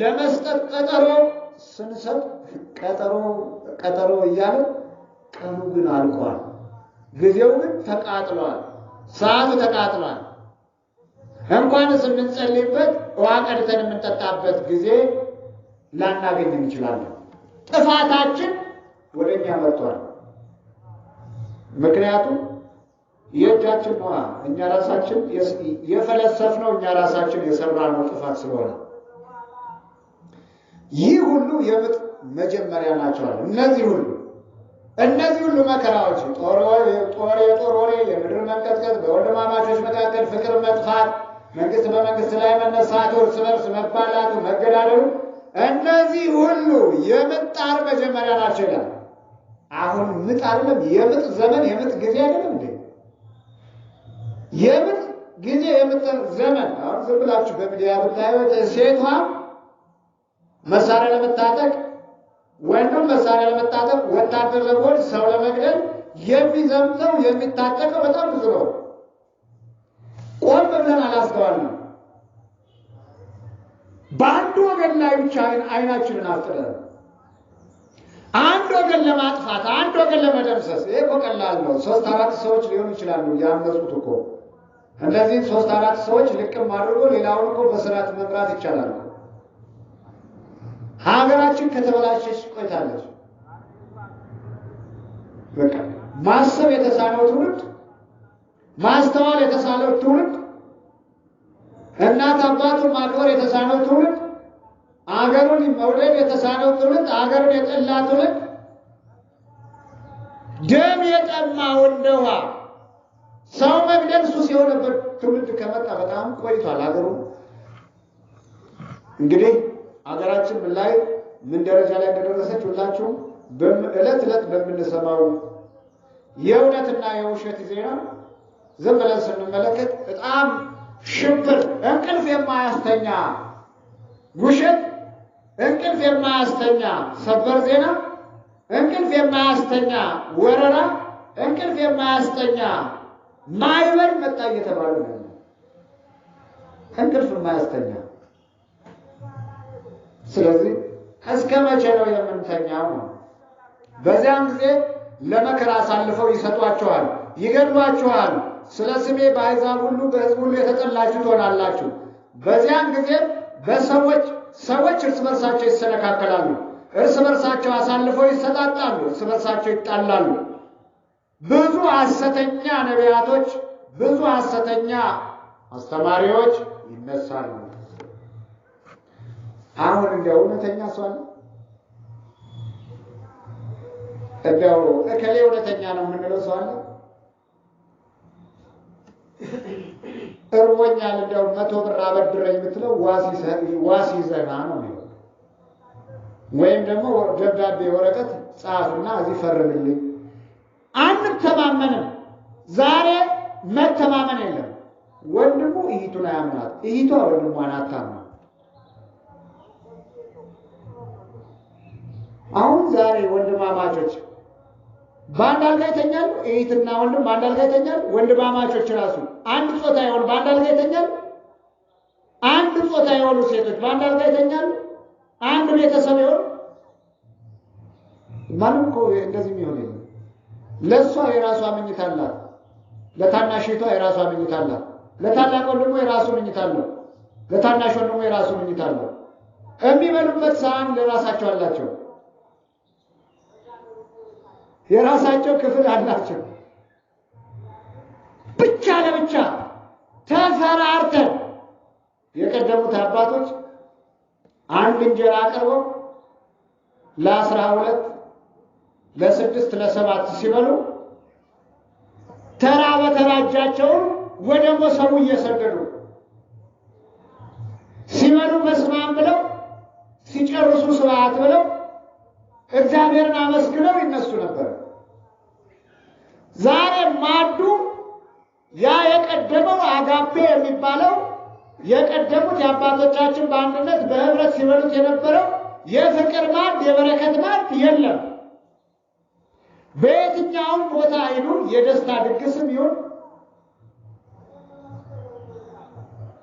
Speaker 1: ለመስጠት ቀጠሮ ስንሰጥ ቀጠሮ እያልን ቀኑ ግን አልቋል። ጊዜው ግን ተቃጥሏል። ሰዓቱ ተቃጥሏል። እንኳንስ የምንጸልይበት ውሃ ቀድተን የምንጠጣበት ጊዜ ላናገኝ እንችላለን። ጥፋታችን ወደኛ መጥቷል። ምክንያቱም የእጃችን ነው እኛ ራሳችን የፈለሰፍነው እኛ ራሳችን የሰራነው ጥፋት ስለሆነ ይህ ሁሉ የምጥ መጀመሪያ ናቸው። እነዚህ ሁሉ መከራዎች የጦር ወሬ፣ የምድር መንቀጥቀጥ፣ በወንድማማቾች መካከል ፍቅር መጥፋት፣ መንግስት በመንግስት ላይ መነሳቱ፣ እርስ በርስ መባላቱ፣ መገዳደሉ እነዚህ ሁሉ የምጥ ጣር መጀመሪያ ናቸው ይላል። አሁን ምጥ አይደለም የምጥ ዘመን የምጥ ጊዜ አይደለም እንዴ? የምጥ ጊዜ የምጥ ዘመን። አሁን ዝም ብላችሁ በሚዲያ ብታዩት ሴቷ መሳሪያ ለመታጠቅ ወንዱም መሳሪያ ለመታጠቅ ወታደር ለመሆን ሰው ለመግደል የሚዘምተው የሚታጠቀው በጣም ብዙ ነው። ቆም ብለን አላስተዋልንም። በአንድ ወገን ላይ ብቻ አይናችንን አፍጥረን አንድ ወገን ለማጥፋት አንድ ወገን ለመደምሰስ ይሄ እኮ ቀላል ነው። 3-4 ሰዎች ሊሆኑ ይችላሉ ያመጹት እኮ። እነዚህ 3-4 ሰዎች ልቅም አድርጎ ሌላውን እኮ በስርዓት መምራት ይቻላል። ሀገራችን ከተበላሸች ቆይታለች። በቃ ማሰብ የተሳነው ትውልድ፣ ማስተዋል የተሳነው ትውልድ፣ እናት አባቱን ማክበር የተሳነው ትውልድ፣ አገሩን መውደድ የተሳነው ትውልድ፣ አገሩን የጠላ ትውልድ፣ ደም የጠማው እንደ ውሃ ሰው መግደል ሱስ የሆነበት ትውልድ ከመጣ በጣም ቆይቷል። አገሩ እንግዲህ አገራችን ምን ደረጃ ላይ እንደደረሰች ሁላችሁም ዕለት በምንሰማው የእውነትና የውሸት ዜና ዝም ብለን ስንመለከት በጣም ሽብር፣ እንቅልፍ የማያስተኛ ውሸት፣ እንቅልፍ የማያስተኛ ሰበር ዜና፣ እንቅልፍ የማያስተኛ ወረራ፣ እንቅልፍ የማያስተኛ ማዕበል መጣ እየተባለ ነው። እንቅልፍ የማያስተኛ። ስለዚህ እስከ መቼ ነው የምንተኛው ነው? በዚያን ጊዜ ለመከራ አሳልፈው ይሰጧችኋል፣ ይገድሏችኋል። ስለ ስሜ በአሕዛብ ሁሉ በሕዝብ ሁሉ የተጠላችሁ ትሆናላችሁ። በዚያን ጊዜ ሰዎች እርስ በርሳቸው ይሰነካከላሉ፣ እርስ በርሳቸው አሳልፈው ይሰጣጣሉ፣ እርስ በርሳቸው ይጣላሉ። ብዙ ሐሰተኛ ነቢያቶች፣ ብዙ ሐሰተኛ አስተማሪዎች ይነሳሉ። አሁን እንዲያው እውነተኛ ሰው አለ? እንዲያው እከሌ እውነተኛ ነው የምንለው ሰው አለ? እርቦኛል እንዲያው 100 ብር አበድረኝ የምትለው ዋስ ይዘና ነው የሚለው። ወይም ደግሞ ደብዳቤ ወረቀት ጻፍና እዚህ ፈርምልኝ። አንተማመንም። ዛሬ መተማመን የለም። ወንድሙ እህቱን አያምናት፣ እህቷ ወንድሟን አታምናት። አሁን ዛሬ ወንድማማቾች በአንድ አልጋ ይተኛሉ። እህትና ወንድም በአንድ አልጋ ይተኛሉ። ወንድማማቾች ራሱ አንድ ጾታ የሆኑ በአንድ አልጋ ይተኛሉ። አንድ ጾታ የሆኑ ሴቶች በአንድ አልጋ ይተኛሉ። አንድ ቤተሰብ የሆኑ ማንም እኮ እንደዚህ የሚሆን የለም። ለእሷ የራሷ መኝታ አላት፣ ለታናሽቷ የራሷ መኝታ አላት፣ ለታላቅ ወንድሙ የራሱ መኝታ አለው፣ ለታናሽ ወንድሙ የራሱ መኝታ አለው። የሚበሉበት ሳህን ለራሳቸው አላቸው፣ የራሳቸው ክፍል አላቸው። ብቻ ለብቻ ተፈራርተን የቀደሙት አባቶች አንድ እንጀራ አቅርበው ለ12 ለ6 ለ7 ሲበሉ ተራ በተራ እጃቸውን ወደ ሞሰቡ እየሰደዱ ሲበሉ በስመ አብ ብለው ሲጨርሱ ስብሐት ብለው እግዚአብሔርን አመስግነው ይነሱ ነበር። ዛሬ ማዱ ያ የቀደመው አጋፔ የሚባለው የቀደሙት የአባቶቻችን በአንድነት በህብረት ሲበሉት የነበረው የፍቅር ማድ የበረከት ማድ የለም። በየትኛውም ቦታ ሄዱ የደስታ ድግስም ይሁን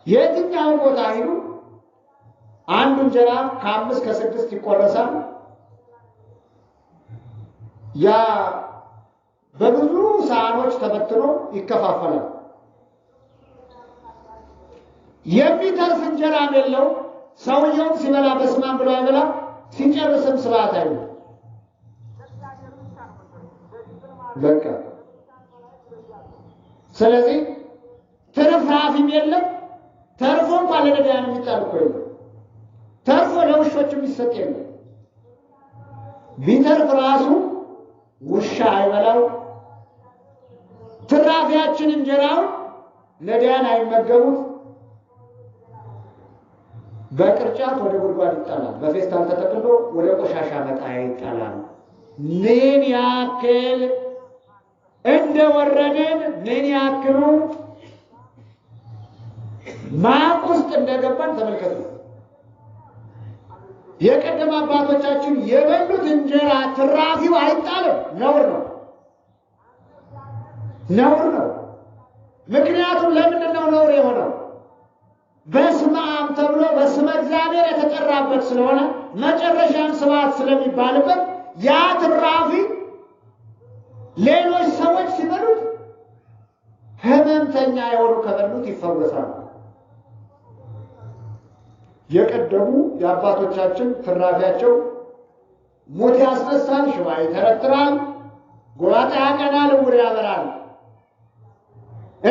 Speaker 1: የትኛውም ቦታ ሄዱ አንዱ እንጀራ ከ5 ከ6 ይቆረሳል። ያ በብዙ ሳህኖች ተበትኖ ይከፋፈላል። የሚተርፍ እንጀራም የለው። ሰውየውም ሲበላ በስመ አብ ብሎ አይበላ፣ ሲጨርስም ስብሐት አይሉ። በቃ ስለዚህ ትርፍራፊም የለም። ተርፎ እንኳን ለነዳያን የሚጣል እኮ የለም። ተርፎ ለውሾች የሚሰጥ የለም። ቢተርፍ ራሱ ውሻ አይበላው። ትራፊያችን እንጀራው ነዳያን አይመገቡት። በቅርጫት ወደ ጉድጓድ ይጣላል። በፌስታል ተጠቅልሎ ወደ ቆሻሻ መጣያ ይጣላል። ምን ያክል እንደወረድን ምን ያክሉ ማቅ ውስጥ እንደገባን ተመልከቱ። የቀደም አባቶቻችን የበሉት እንጀራ ትራፊው አይጣልም። ነውር ነው፣ ነውር ነው። ምክንያቱም ለምንድን ነው ነውር የሆነው? በስመ አብ ተብሎ በስመ እግዚአብሔር የተጠራበት ስለሆነ መጨረሻም ስብሐት ስለሚባልበት ያ ትራፊ ሌሎች ሰዎች ሲበሉት ህመምተኛ የሆኑ ከበሉት ይፈወሳሉ። የቀደሙ የአባቶቻችን ትራፊያቸው ሞት ያስነሳል፣ ሽባ ይተረትራል፣ ጎባጣ ያቀናል፣ ዕውር ያበራል።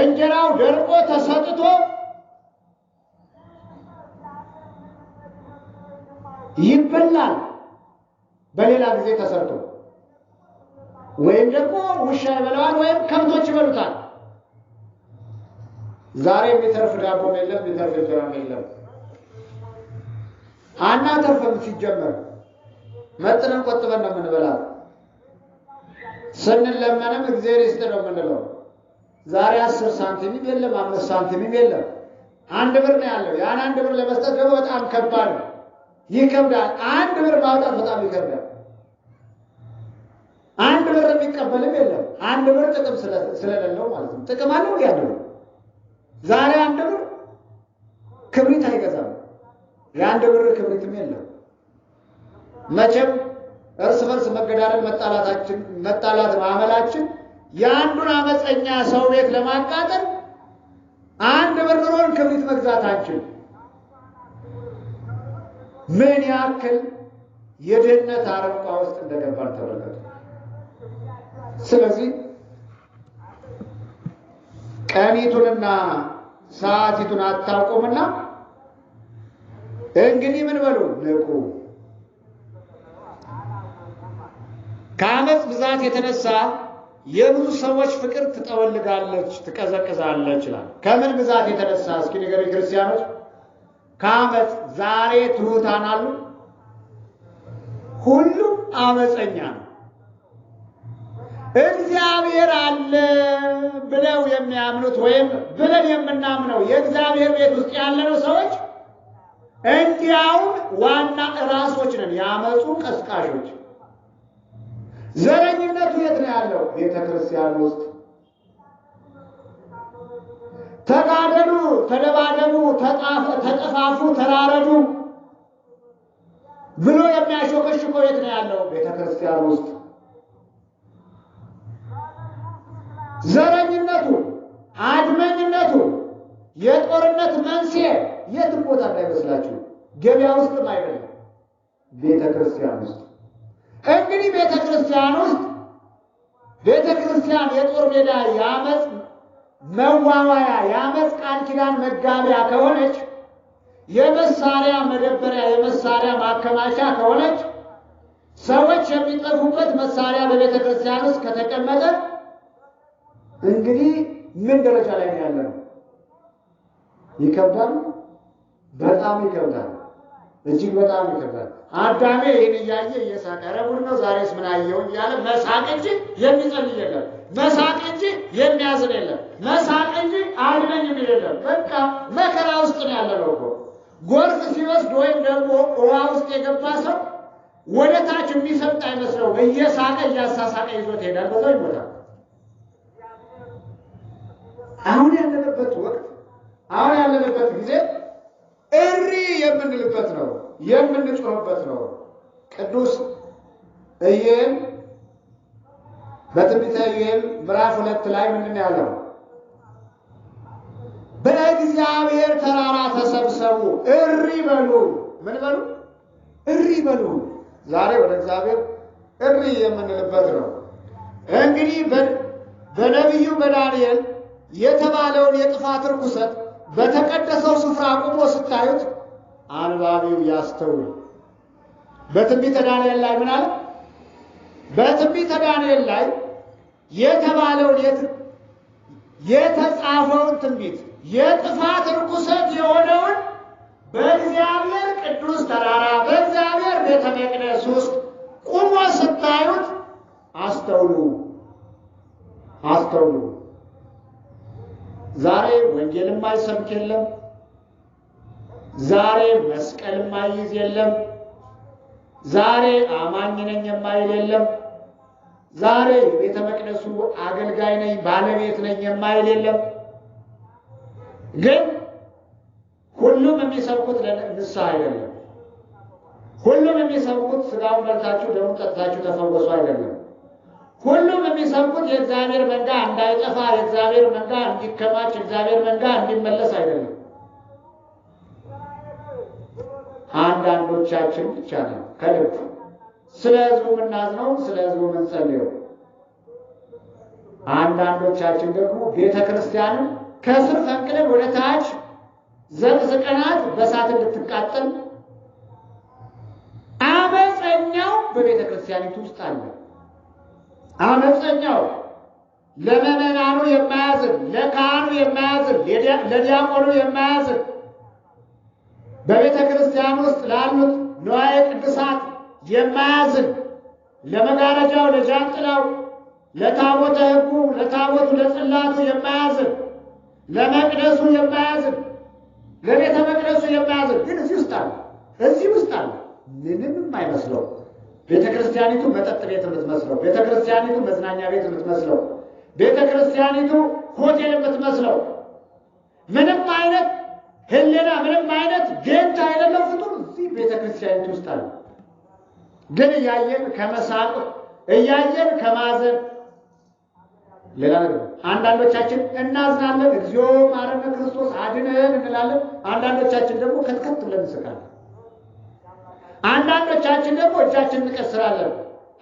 Speaker 1: እንጀራው ደርቆ ተሰጥቶ ይበላል። በሌላ ጊዜ ተሰርቶ ወይም ደግሞ ውሻ ይበላዋል ወይም ከብቶች ይበሉታል። ዛሬ የሚተርፍ ዳቦም የለም፣ የሚተርፍ እንጀራም የለም። አናተርፍም። ሲጀመር መጥነን ቆጥበን ነው የምንበላው። ስንለመንም እግዚአብሔር ይስጥ ነው የምንለው። ዛሬ 10 ሳንቲም የለም፣ 5 ሳንቲም የለም፣ 1 ብር ነው ያለው። ያን 1 ብር ለመስጠት ደግሞ በጣም ከባድ ነው፣ ይከብዳል። 1 ብር ማውጣት በጣም ይከብዳል። 1 ብር የሚቀበልም የለም። 1 ብር ጥቅም ስለሌለው ማለት ነው። ጥቅም አለው ያለው። ዛሬ 1 ብር ክብሪት አይገዛም። የ1 ብር ክብሪትም የለም። መቼም እርስ በርስ መገዳደል መጣላት ማመላችን የአንዱን አመፀኛ ሰው ቤት ለማቃጠል 1 ብር ኖሮን ክብሪት መግዛት አንችልም። ምን ያክል የድህነት አረንቋ ውስጥ እንደገባን ተመልከቱ። ስለዚህ ቀኒቱንና ሰዓቲቱን አታውቁምና እንግዲህ ምን በሉ ንቁ። ከአመፅ ብዛት የተነሳ የብዙ ሰዎች ፍቅር ትጠወልጋለች፣ ትቀዘቅዛለች ይላል። ከምን ብዛት የተነሳ እስኪ ንገሩ ክርስቲያኖች? ከአመፅ። ዛሬ ትሑታን አሉ? ሁሉም አመፀኛ ነው። እግዚአብሔር አለ ብለው የሚያምኑት ወይም ብለን የምናምነው የእግዚአብሔር ቤት ውስጥ ያለነው ሰዎች እንዲያውም ዋና ራሶች ነን፣ ያመፁ ቀስቃሾች። ዘረኝነቱ የት ነው ያለው? ቤተ ክርስቲያን ውስጥ። ተጋደሉ፣ ተደባደቡ፣ ተጠፋፉ፣ ተራረዱ ብሎ የሚያሾከሽከው የት ነው ያለው? ቤተ ክርስቲያን ውስጥ። ዘረኝነቱ፣ አድመኝነቱ፣ የጦርነት መንስኤ የትም ቦታ እንዳይመስላችሁ፣ ገበያ ውስጥም አይደለም፣ ቤተ ክርስቲያን ውስጥ። እንግዲህ ቤተ ክርስቲያን ውስጥ ቤተ ክርስቲያን የጦር ሜዳ ያመጽ መዋዋያ ያመጽ ቃል ኪዳን መጋቢያ ከሆነች፣ የመሳሪያ መደበሪያ የመሳሪያ ማከማቻ ከሆነች፣ ሰዎች የሚጠፉበት መሳሪያ በቤተ ክርስቲያን ውስጥ ከተቀመጠ እንግዲህ ምን ደረጃ ላይ ነው ያለነው? ይከብዳል፣ በጣም ይከብዳል፣ እጅግ በጣም ይከብዳል። አዳሜ ይህን እያየ እየሳቀ ኧረ ጉድ ነው ዛሬስ ምን አየሁ እያለ መሳቅ እንጂ የሚጸልይ የለም፣ መሳቅ እንጂ የሚያዝን የለም፣ መሳቅ እንጂ አድነኝ የሚል የለም። በቃ መከራ ውስጥ ነው ያለነው እኮ። ጎርፍ ሲወስድ ወይም ደግሞ ውሃ ውስጥ የገባ ሰው ወደ ታች የሚሰምጥ አይመስለውም። እየሳቀ እያሳሳቀ ይዞት ይሄዳል፣ በዛው ይሞታል። አሁን ያለንበት ወቅት፣ አሁን ያለንበት ጊዜ እሪ የምንልበት ነው፣ የምንጮህበት ነው። ቅዱስ ኢዩኤል በትንቢተ ኢዩኤል ምዕራፍ 2 ላይ ምንድን ነው ያለው? በእግዚአብሔር ተራራ ተሰብሰቡ፣ እሪ በሉ። ምን በሉ? እሪ በሉ። ዛሬ ወደ እግዚአብሔር እሪ የምንልበት ነው። እንግዲህ በነቢዩ በዳንኤል የተባለውን የጥፋት ርኩሰት በተቀደሰው ስፍራ ቆሞ ስታዩት አንባቢው ያስተውል። በትንቢተ ዳንኤል ላይ ምን አለ? በትንቢተ ዳንኤል ላይ የተባለውን የተጻፈውን ትንቢት የጥፋት ርኩሰት የሆነውን በእግዚአብሔር ቅዱስ ተራራ በእግዚአብሔር ቤተ መቅደስ ውስጥ ቆሞ ስታዩት አስተውሉ፣ አስተውሉ። ዛሬ ወንጌል የማይሰብክ የለም። ዛሬ መስቀል የማይይዝ የለም። ዛሬ አማኝ ነኝ የማይል የለም። ዛሬ የቤተ መቅደሱ አገልጋይ ነኝ ባለቤት ነኝ የማይል የለም። ግን ሁሉም የሚሰብኩት ለንስሐ አይደለም። ሁሉም የሚሰብኩት ሥጋውን በልታችሁ ደሙን ጠጥታችሁ ተፈወሱ አይደለም። ሁሉም የሚሰብኩት የእግዚአብሔር መንጋ እንዳይጠፋ፣ የእግዚአብሔር መንጋ እንዲከማች፣ የእግዚአብሔር መንጋ እንዲመለስ አይደለም። አንዳንዶቻችን ብቻ ነው ከልብ ስለ ሕዝቡ የምናዝነው፣ ስለ ሕዝቡ የምንጸልየው። አንዳንዶቻችን ደግሞ ቤተ ክርስቲያንን ከስር ፈንቅለን ወደ ታች ዘቅዝቀናት በእሳት እንድትቃጠል አመፀኛው በቤተ ክርስቲያኒቱ ውስጥ አለ። አመፀኛው ለምዕመናኑ የማያዝን፣ ለካህኑ የማያዝን፣ ለዲያቆኑ የማያዝን፣ በቤተ ክርስቲያን ውስጥ ላሉት ንዋየ ቅድሳት የማያዝን፣ ለመጋረጃው፣ ለጃንጥላው፣ ለታቦተ ሕጉ፣ ለታቦቱ፣ ለጽላቱ የማያዝን፣ ለመቅደሱ የማያዝን፣ ለቤተ መቅደሱ የማያዝን ግን እዚህ ውስጥ አለ። እዚህ ውስጥ አለ። ምንም አይመስለው። ቤተ ክርስቲያኒቱ መጠጥ ቤት የምትመስለው፣ ቤተ ክርስቲያኒቱ መዝናኛ ቤት የምትመስለው፣ ቤተ ክርስቲያኒቱ ሆቴል የምትመስለው፣ ምንም አይነት ሕሊና ምንም አይነት ደንታ የሌለው ፍጡር እዚህ ቤተ ክርስቲያኒቱ ውስጥ አለ። ግን እያየን ከመሳቅ እያየን ከማዘን ሌላ ነገር። አንዳንዶቻችን እናዝናለን፣ እግዚኦ ማረነ ክርስቶስ አድነን እንላለን። አንዳንዶቻችን ደግሞ ከትከት ብለን እንስቃለን። አንዳንዶቻችን ደግሞ እጃችን እንቀስራለን።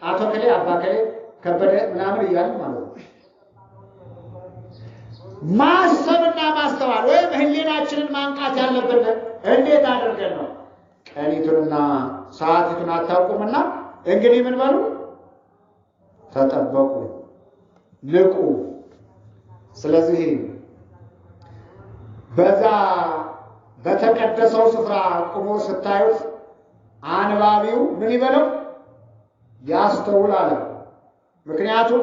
Speaker 1: አቶ ከሌ አባ ከሌ ከበደ ምናምን እያልን ማለት ነው። ማሰብና ማስተዋል ወይም ሕሊናችንን ማንቃት ያለብን እንዴት አድርገን ነው? ቀኒቱንና ሰዓቲቱን አታውቁምና እንግዲህ ምን በሉ? ተጠበቁ፣ ንቁ። ስለዚህ በዛ በተቀደሰው ስፍራ ቆሞ ስታዩት አንባቢው ምን ይበለው? ያስተውል አለ። ምክንያቱም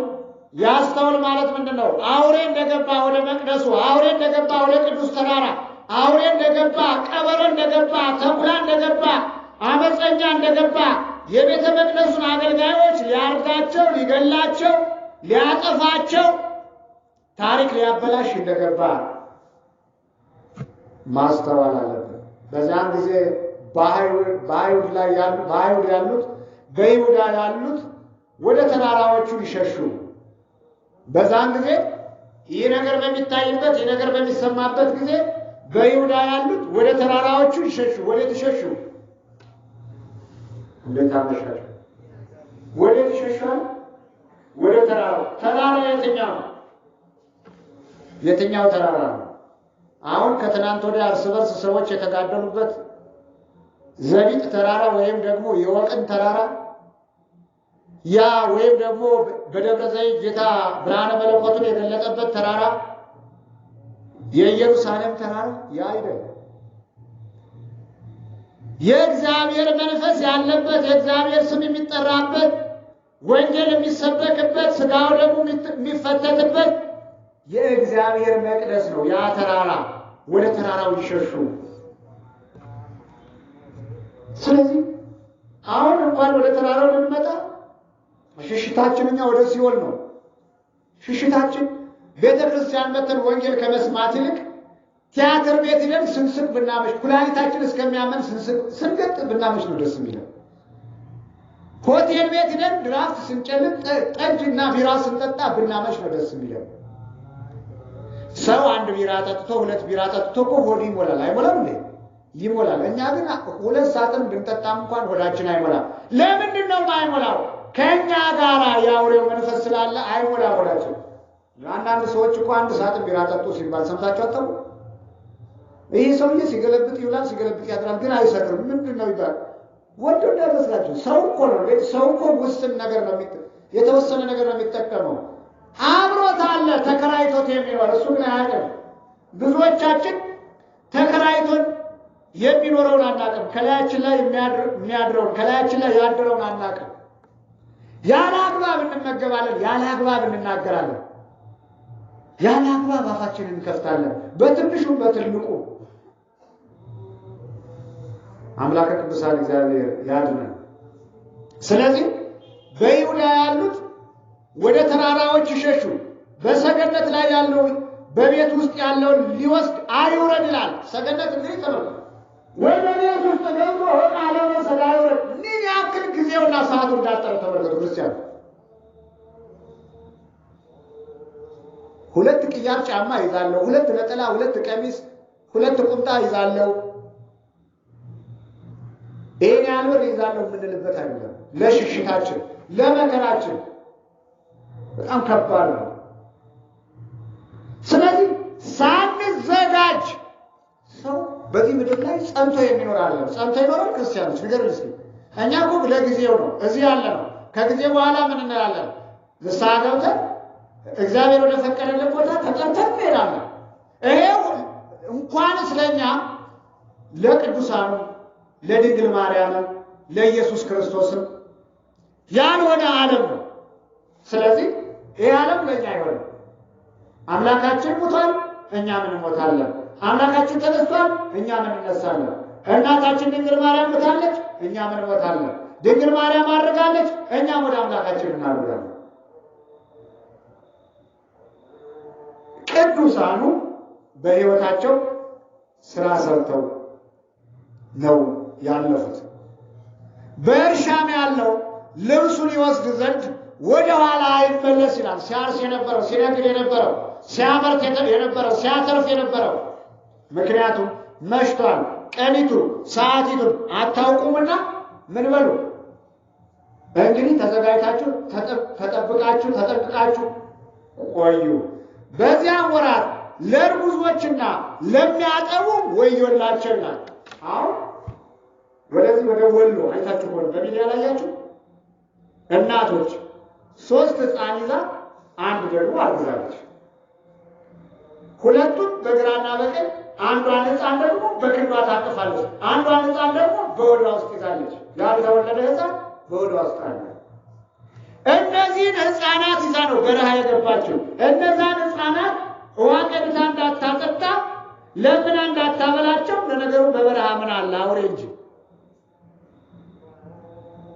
Speaker 1: ያስተውል ማለት ምንድነው? አውሬ እንደገባ ወደ መቅደሱ፣ አውሬ እንደገባ ወደ ቅዱስ ተራራ፣ አውሬ እንደገባ፣ ቀበሮ እንደገባ፣ ተኩላ እንደገባ፣ አመፀኛ እንደገባ የቤተ መቅደሱን አገልጋዮች ሊያርዳቸው፣ ሊገላቸው፣ ሊያጠፋቸው፣ ታሪክ ሊያበላሽ እንደገባ ማስተዋል አለብን። በዛን ጊዜ በአይሁድ ያሉት በይሁዳ ያሉት ወደ ተራራዎቹ ይሸሹ። በዛን ጊዜ ይህ ነገር በሚታይበት ይህ ነገር በሚሰማበት ጊዜ በይሁዳ ያሉት ወደ ተራራዎቹ ይሸሹ። ወደ ተሸሹ እንዴት አመሻሽ? ወደ ተሸሻል ወደ ተራራው። ተራራ የትኛው ተራራ ነው? አሁን ከትናንት ወዲያ እርስ በርስ ሰዎች የተጋደሉበት ዘቢጥ ተራራ ወይም ደግሞ የወቅን ተራራ ያ ወይም ደግሞ በደብረ ዘይት ጌታ ብርሃነ መለኮቱን የገለጠበት ተራራ የኢየሩሳሌም ተራራ ያ አይደለም። የእግዚአብሔር መንፈስ ያለበት የእግዚአብሔር ስም የሚጠራበት ወንጌል የሚሰበክበት ሥጋው ደግሞ የሚፈተትበት የእግዚአብሔር መቅደስ ነው ያ ተራራ። ወደ ተራራው ይሸሹ። ስለዚህ አሁን እንኳን ወደ ተራራው ልንመጣ ሽሽታችን እኛ ወደ ሲኦል ነው። ሽሽታችን ቤተ ክርስቲያን መተን ወንጌል ከመስማት ይልቅ ቲያትር ቤት ሄደን ስንስቅ ብናመሽ፣ ኩላሊታችን እስከሚያመን ስንገጥ ብናመሽ ነው ደስ የሚለው። ሆቴል ቤት ሄደን ድራፍት ስንጨልጥ፣ ጠጅና ቢራ ስንጠጣ ብናመሽ ነው ደስ የሚለው። ሰው አንድ ቢራ ጠጥቶ ሁለት ቢራ ጠጥቶ እኮ ሆድ ይሞላል። አይሞላም እንዴ? ይሞላል። እኛ ግን ሁለት ሰዓትን ብንጠጣም እንኳን ሆዳችን አይሞላም። ለምንድን ነው የማይሞላው? ከእኛ ጋር የአውሬው መንፈስ ስላለ አይሞላም ሆዳችን። አንዳንድ ሰዎች እኮ አንድ ሰዓት ቢራ ጠጡ ሲባል ሰምታችሁ አታውቁ? ይህ ሰውዬ ሲገለብጥ ይውላል፣ ሲገለብጥ ያድራል፣ ግን አይሰክርም። ምንድን ነው ይባል? ወዶ እንዳይመስላችሁ። ሰው እኮ ነው። ሰው እኮ ውስን ነገር ነው የተወሰነ ነገር ነው የሚጠቀመው። አብሮት አለ ተከራይቶት የሚኖር እሱ ግን አያውቅም። ብዙዎቻችን ተከራይቶን የሚኖረውን አናውቅም። ከላያችን ላይ የሚያድረውን ከላያችን ላይ ያድረውን አናውቅም። ያለ አግባብ እንመገባለን፣ ያለ አግባብ እንናገራለን፣ ያለ አግባብ አፋችንን እንከፍታለን፣ በትንሹም በትልቁ። አምላከ ቅዱሳን እግዚአብሔር ያድነን። ስለዚህ በይሁዳ ያሉት ወደ ተራራዎች ይሸሹ። በሰገነት ላይ ያለው በቤት ውስጥ ያለውን ሊወስድ አይውረድ ይላል። ሰገነት እንግዲህ ተመልከቱ፣ ወይ በቤት ውስጥ ገብቶ ዕቃ ለመውሰድ አይውረድ። ምን ያክል ጊዜውና ሰዓቱ እንዳጠረ ተመልከቱ። ክርስቲያኑ ሁለት ቅያር ጫማ ይዛለሁ፣ ሁለት ነጠላ፣ ሁለት ቀሚስ፣ ሁለት ቁምጣ ይዛለሁ፣ ይሄን ያህል ብር ይዛለሁ የምንልበት አይደለም። ለሽሽታችን ለመከራችን በጣም ከባድ ነው። ስለዚህ ሳንዘጋጅ ሰው በዚህ ምድር ላይ ጸንቶ የሚኖር አለ። ጸንቶ ይኖራል? ክርስቲያኖች ንገሩን እስኪ። እኛ እኮ ለጊዜው ነው እዚህ ያለ ነው። ከጊዜ በኋላ ምን እንላለን? ንስሐ ገብተን እግዚአብሔር ወደ ፈቀደልን ቦታ ተጠርተን እንሄዳለን። ይሄው እንኳን ስለኛ ለቅዱሳኑ ለድንግል ማርያም ለኢየሱስ ክርስቶስም ያልሆነ ዓለም ነው። ስለዚህ ይህ ዓለም ለእኛ አይሆንም። አምላካችን ሙቷል፣ እኛ ምን እንሞታለን። አምላካችን ተነስቷል፣ እኛ ምን እንነሳለን። እናታችን ድንግል ማርያም ሙታለች፣ እኛ ምን እንሞታለን። ድንግል ማርያም አድርጋለች፣ እኛም ወደ አምላካችን እናደርጋለን። ቅዱሳኑ በሕይወታቸው ስራ ሰርተው ነው ያለፉት። በእርሻም ያለው ልብሱን ይወስድ ዘንድ ወደ ኋላ አይመለስ ይላል። ሲያርስ የነበረው ሲነግድ የነበረው ሲያመርት የነበረው ሲያተርፍ የነበረው ምክንያቱም መሽቷል፣ ቀኒቱ ሰዓቲቱን አታውቁምና ምን በሉ እንግዲህ ተዘጋጅታችሁ ተጠብቃችሁ ቆዩ። በዚያም ወራት ለእርጉዞችና ለሚያጠቡ ወዮላቸው ይላል። አሁን ወደዚህ ወደ ወሎ አይታችሁ ሆነ በሚዲያ ላይ ያያችሁ እናቶች 3 ሕፃን ይዛ አንድ ደግሞ አርግዛለች። ሁለቱም በግራና በቀኝ፣ አንዷን ሕፃን ደግሞ በክንዷ ታቅፋለች፣ አንዷን ሕፃን ደግሞ በሆዷ ውስጥ ይዛለች። ያልተወለደ ሕፃን በሆዷ ውስጥ አለ። እነዚህን ሕፃናት ይዛ ነው በረሃ የገባችው። እነዛን ሕፃናት ውሃ ቀድታ እንዳታጠጣ ለምን እንዳታበላቸው። ለነገሩ በበረሃ ምን አለ? አውሬ እንጂ።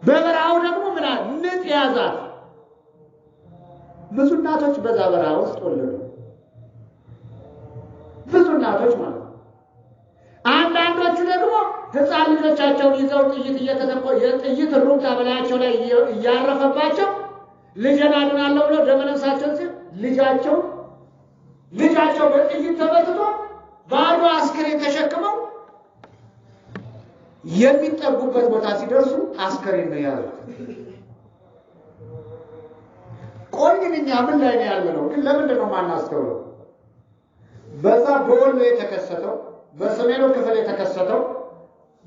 Speaker 1: በበረሃው ደግሞ ምን አለ? ንጥ ያዛት። ብዙ እናቶች በዛ በረሃ ውስጥ ወለዱ። ብዙ እናቶች ማለት ነው። አንዳንዶቹ ደግሞ ሕፃን ልጆቻቸውን ይዘው ጥይት እየተተኮ የጥይት ሩምታ በላያቸው ላይ እያረፈባቸው ልጄን አድናለሁ ብለው ደመነፍሳቸውን ሲል ልጃቸው በጥይት ተመትቶ ባዶ አስክሬን ተሸክመው የሚጠጉበት ቦታ ሲደርሱ አስክሬን ነው ያሉት። ቆይን እኛ ምን ላይ ነው ያለነው? ግን ለምንድን ነው ማናስተውለው? በዛ በወሎ የተከሰተው፣ በሰሜኑ ክፍል የተከሰተው፣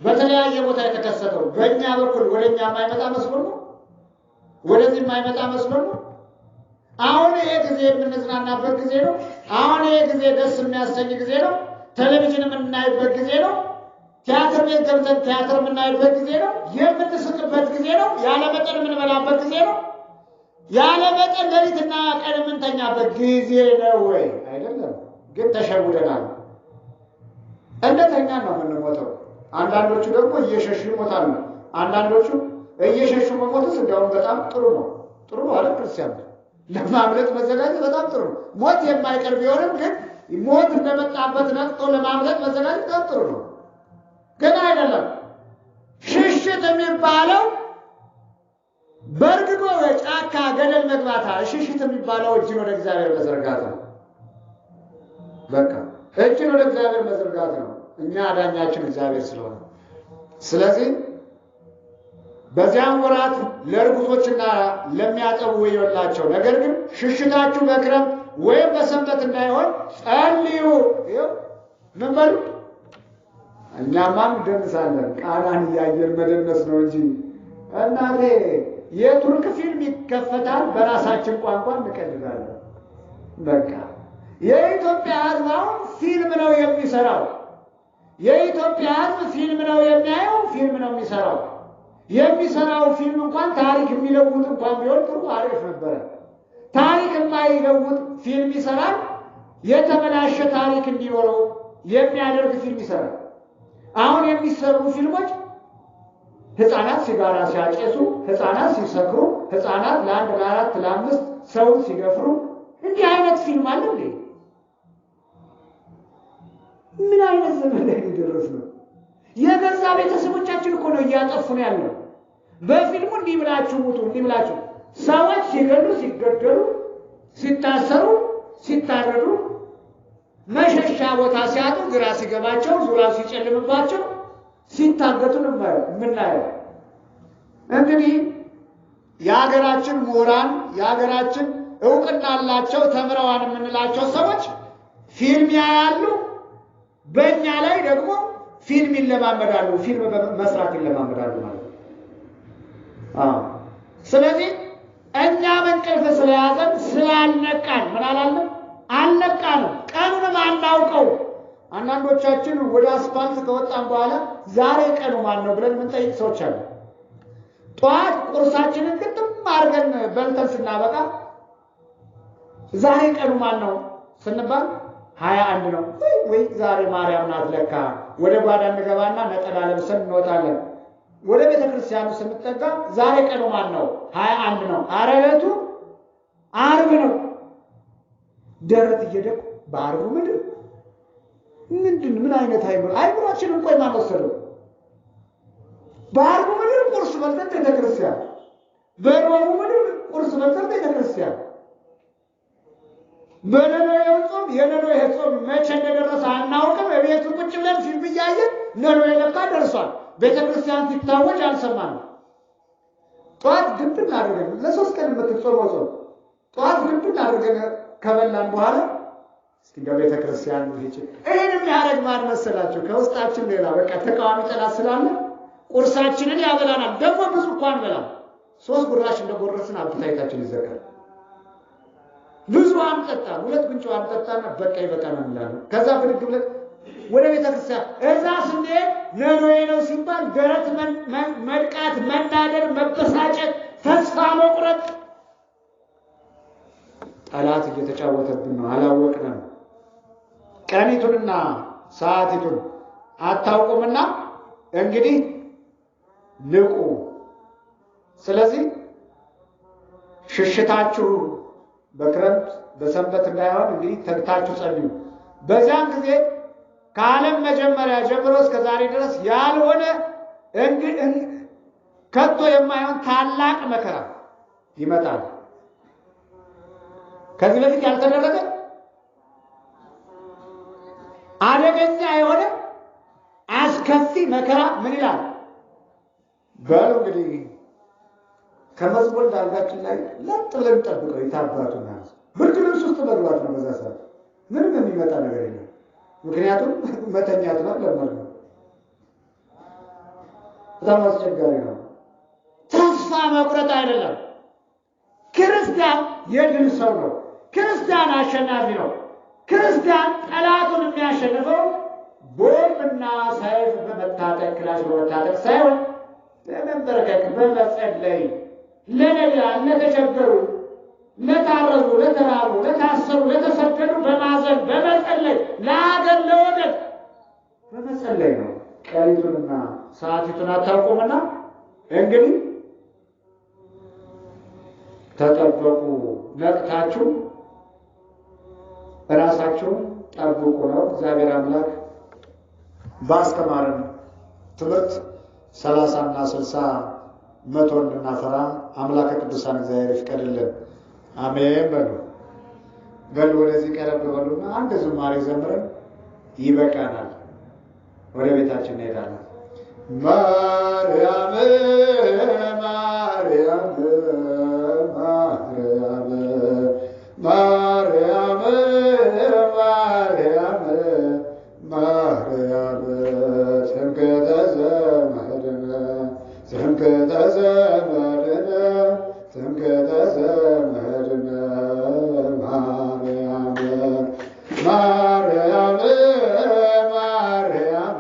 Speaker 1: በተለያየ ቦታ የተከሰተው በእኛ በኩል ወደኛ የማይመጣ መስሎ ነው? ወደዚህ የማይመጣ መስሎ ነው? አሁን ይሄ ጊዜ የምንዝናናበት ጊዜ ነው። አሁን ይሄ ጊዜ ደስ የሚያሰኝ ጊዜ ነው። ቴሌቪዥን የምናይበት ጊዜ ነው። ቲያትር ቤት ገብተን ቲያትር የምናይበት ጊዜ ነው። የምንስቅበት ጊዜ ነው። ያለ መጠን የምንበላበት ጊዜ ነው። ያለ መጠን ሌሊትና ቀን የምንተኛበት ጊዜ ነው ወይ? አይደለም። ግን ተሸውደናል። እንደተኛን ነው የምንሞተው። አንዳንዶቹ ደግሞ እየሸሹ ይሞታሉ። አንዳንዶቹ እየሸሹ መሞትስ እንደውም በጣም ጥሩ ነው። ጥሩ ነው አይደል? ክርስቲያን ለማምለጥ መዘጋጀት በጣም ጥሩ ነው። ሞት የማይቀር ቢሆንም ግን ሞት እንደመጣበት ነቅቶ ለማምለጥ መዘጋጀት በጣም ጥሩ ነው። ግን አይደለም። ሽሽት የሚባለው በርግጎ ጫካ ገደል መግባታ፣ ሽሽት የሚባለው እጅን ወደ እግዚአብሔር መዘርጋት ነው። በቃ እጅን ወደ እግዚአብሔር መዘርጋት ነው። እኛ አዳኛችን እግዚአብሔር ስለሆነ ስለዚህ በዚያም ወራት ለርጉቶችና ለሚያጠቡ ወዮላቸው። ነገር ግን ሽሽታችሁ በክረምት ወይም በሰንበት እንዳይሆን ጸልዩ። ምን በሉ? እኛማ እንደንሳለን። ቃናን እያየን መደነስ ነው እንጂ እናቴ የቱርክ ፊልም ይከፈታል፣ በራሳችን ቋንቋ እንቀልዳለን። በቃ የኢትዮጵያ ሕዝብ አሁን ፊልም ነው የሚሰራው። የኢትዮጵያ ሕዝብ ፊልም ነው የሚያየው፣ ፊልም ነው የሚሰራው። የሚሰራው ፊልም እንኳን ታሪክ የሚለውጥ እንኳን ቢሆን ጥሩ አሪፍ ነበረ። ታሪክ የማይለውጥ ፊልም ይሰራል። የተበላሸ ታሪክ እንዲኖረው የሚያደርግ ፊልም ይሰራል። አሁን የሚሰሩ ፊልሞች ሕፃናት ሲጋራ ሲያጨሱ፣ ሕፃናት ሲሰክሩ፣ ሕፃናት ለአንድ ለአራት ለአምስት ሰው ሲገፍሩ፣ እንዲህ አይነት ፊልም አለ እንዴ? ምን አይነት ዘመን ላይ ደረስ ነው? የገዛ ቤተሰቦቻችን እኮ ነው እያጠፉ ነው ያለው። በፊልሙ እንዲህ ብላችሁ ሙቱ፣ እንዲህ ብላችሁ ሰዎች ሲገሉ፣ ሲገደሉ፣ ሲታሰሩ፣ ሲታረዱ፣ መሸሻ ቦታ ሲያጡ፣ ግራ ሲገባቸው፣ ዙሪያው ሲጨልምባቸው፣ ሲታገቱ ነው የምናየው። እንግዲህ የሀገራችን ምሁራን፣ የሀገራችን እውቅና ያላቸው ተምረዋን የምንላቸው ሰዎች ፊልም ያያሉ፣ በእኛ ላይ ደግሞ ፊልም ይለማመዳሉ፣ ፊልም መስራት ይለማመዳሉ ማለት ነው። ስለዚህ እኛም እንቅልፍ ስለያዘን ስላልነቃን ምን አላለም? አልነቃንም። ቀኑንም አናውቀው። አንዳንዶቻችን ወደ አስፋልት ከወጣን በኋላ ዛሬ ቀኑ ማን ነው ብለን የምንጠይቅ ሰዎች አሉ። ጠዋት ቁርሳችንን ግጥም አድርገን በልተን ስናበቃ ዛሬ ቀኑ ማን ነው ስንባል 21 ነው ወይ ዛሬ ማርያም ናት ለካ። ወደ ጓዳ እንገባና ነጠላ ለብሰን እንወጣለን። ወደ ቤተ ክርስቲያኑ ስንጠጋ ዛሬ ቀኑ ማን ነው? 21 ነው። ኧረ ዕለቱ ዓርብ ነው። ደረት እየደቁ በዓርቡ ምድር ምን አይነት አይምሯችንን ቆይ ማን ወሰደው? በዓርቡ ምድር ቁርስ በልተን ቤተ ክርስቲያን፣ በሮቡ ምድር ቁርስ በልተን ቤተ ክርስቲያን፣ በነነዌ ጾም የነነዌ ጾም መቼ እንደደረሰ አናውቅም። በቤቱ ቁጭ ብለን ፊልም እያየን ነነዌ ለካ ደርሷል። ቤተ ክርስቲያን ሲታወጅ አልሰማንም። ጠዋት ድብን አድርገን ለ3 ቀን የምትጾመው ጾም ጠዋት ድብን አድርገን ከበላን በኋላ እስኪ በቤተ ክርስቲያን ሄጄ ይሄን የሚያደርግ ማን መሰላችሁ? ከውስጣችን ሌላ በቃ ተቃዋሚ ጠላት ስላለ ቁርሳችንን ያበላናል። ደግሞ ብዙ እንኳን በላን 3 ጉራሽ እንደጎረስን አብታይታችን ይዘጋል። ብዙ አንጠጣ 2 ጉንጭ አንጠጣና በቃ ይበቃናል እንላለን። ከዛ ብድግ ብለን ወደ ቤተ ክርስቲያን እዛ ስንሄድ ነነዌ ነው ሲባል ደረት መድቃት፣ መናደር፣ መበሳጨት፣ ተስፋ መቁረጥ ጠላት እየተጫወተብን ነው፣ አላወቅንም። ቀኒቱንና ሰዓቲቱን አታውቁምና እንግዲህ ንቁ። ስለዚህ ሽሽታችሁ በክረምት በሰንበት እንዳይሆን እንግዲህ ተግታችሁ ጸልዩ። በዛን ጊዜ ከዓለም መጀመሪያ ጀምሮ እስከ ዛሬ ድረስ ያልሆነ ከቶ የማይሆን ታላቅ መከራ ይመጣል። ከዚህ በፊት ያልተደረገ አደገኛ የሆነ አስከፊ መከራ ምን ይላል? በሉ እንግዲህ ከመዝሙር ዳርጋችን ላይ ለጥ ብለን ጠብቀው ይታባቱና ብርድ ልብስ ውስጥ መግባት ነው። በዛ ሰዓት ምንም የሚመጣ ነገር የለም። ምክንያቱም መተኛት ነው ለመርገ በጣም አስቸጋሪ ነው። ተስፋ መቁረጥ አይደለም። ክርስቲያን የድል ሰው ነው። ክርስቲያን አሸናፊ ነው። ክርስቲያን ጠላቱን የሚያሸንፈው ቦምብና ሰይፍ በመታጠቅ ክላሽ በመታጠቅ ሳይሆን በመንበርከክ በመጸለይ ለነዳያን፣ ለተቸገሩ፣ ለታረዙ፣ ለተራቡ፣ ለታሰሩ፣ ለተሰደዱ በማዘን በመጸለይ ለሀገር ለወገን በመጸለይ ነው። ቀሪቱንና ሰዓቲቱን አታውቁምና እንግዲህ ተጠበቁ፣ ነቅታችሁ ራሳችሁን ጠብቁ ነው። እግዚአብሔር አምላክ ባስተማረን ትምህርት 30 እና 60 መቶ እንድናፈራ አምላከ ቅዱሳን እግዚአብሔር ይፍቀድልን። አሜን በሉ። በሉ ወደዚህ ቀረብ በሉና አንድ ዝማሬ ዘምረን ይበቃናል። ወደ ቤታችን እንሄዳለን። ማርያም ማርያም ማርያም ማርያም ማርያም ማርያም ስምከተ ዘመድነ ስምከተ ዘመድነ ስምከተ ዘመድነ ማርያም ማርያም ማርያም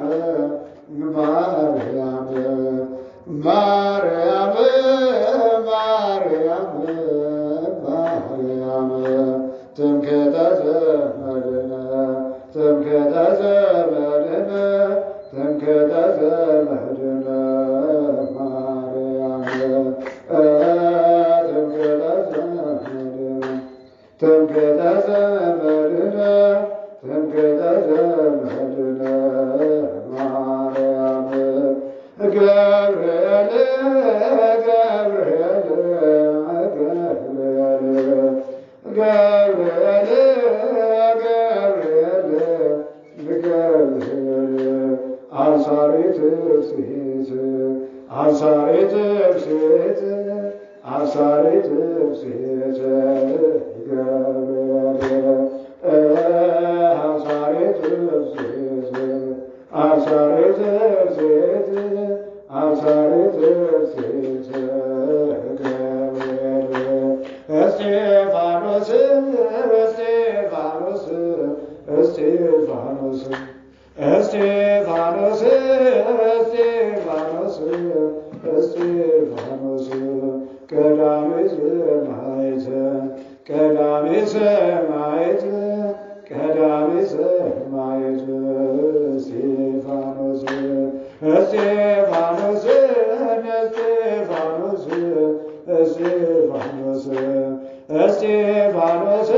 Speaker 1: ማርያም ማርያም ማርያም ማርያም ትምክህተ ዘመድነ ትምክህተ ዘመድነ ትምክህተ ዘመድነ ማርያም ትምክህተ ዘመድነ ትምክህተ ዘመድነ ትምክህተ ዘመድነ ማርያም ገብርኤል ገብርኤል ገብርኤል ገብርኤል ገብርኤል ገብርኤል አብሳሪ ትፍስሕት አብሳሪ ትፍስሕት አብሳሪ ትፍስሕት ገብርኤል አብሳሪ ትፍስሕት አብሳሪ ትፍስሕት አብሳሪ ትፍስሕት ገብርኤል እስጢፋኖስ እስጢፋኖስ እስጢፋኖስ እስጢፋኖስ እስጢፋኖስ እስጢፋኖስ ቀዳሜ ሰማዕት ቀዳሜ ሰማዕት ቀዳሜ ሰማዕት እስጢፋኖስ እስጢፋኖስ እስጢፋኖስ እስጢፋኖስ እስጢፋኖስ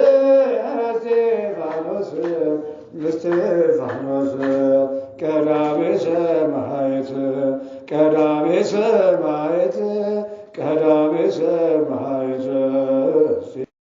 Speaker 1: እስጢፋኖስ እስጢፋኖስ ቀዳሜ ሰማዕት ቀዳሜ ሰማዕት ቀዳሜ ሰማዕት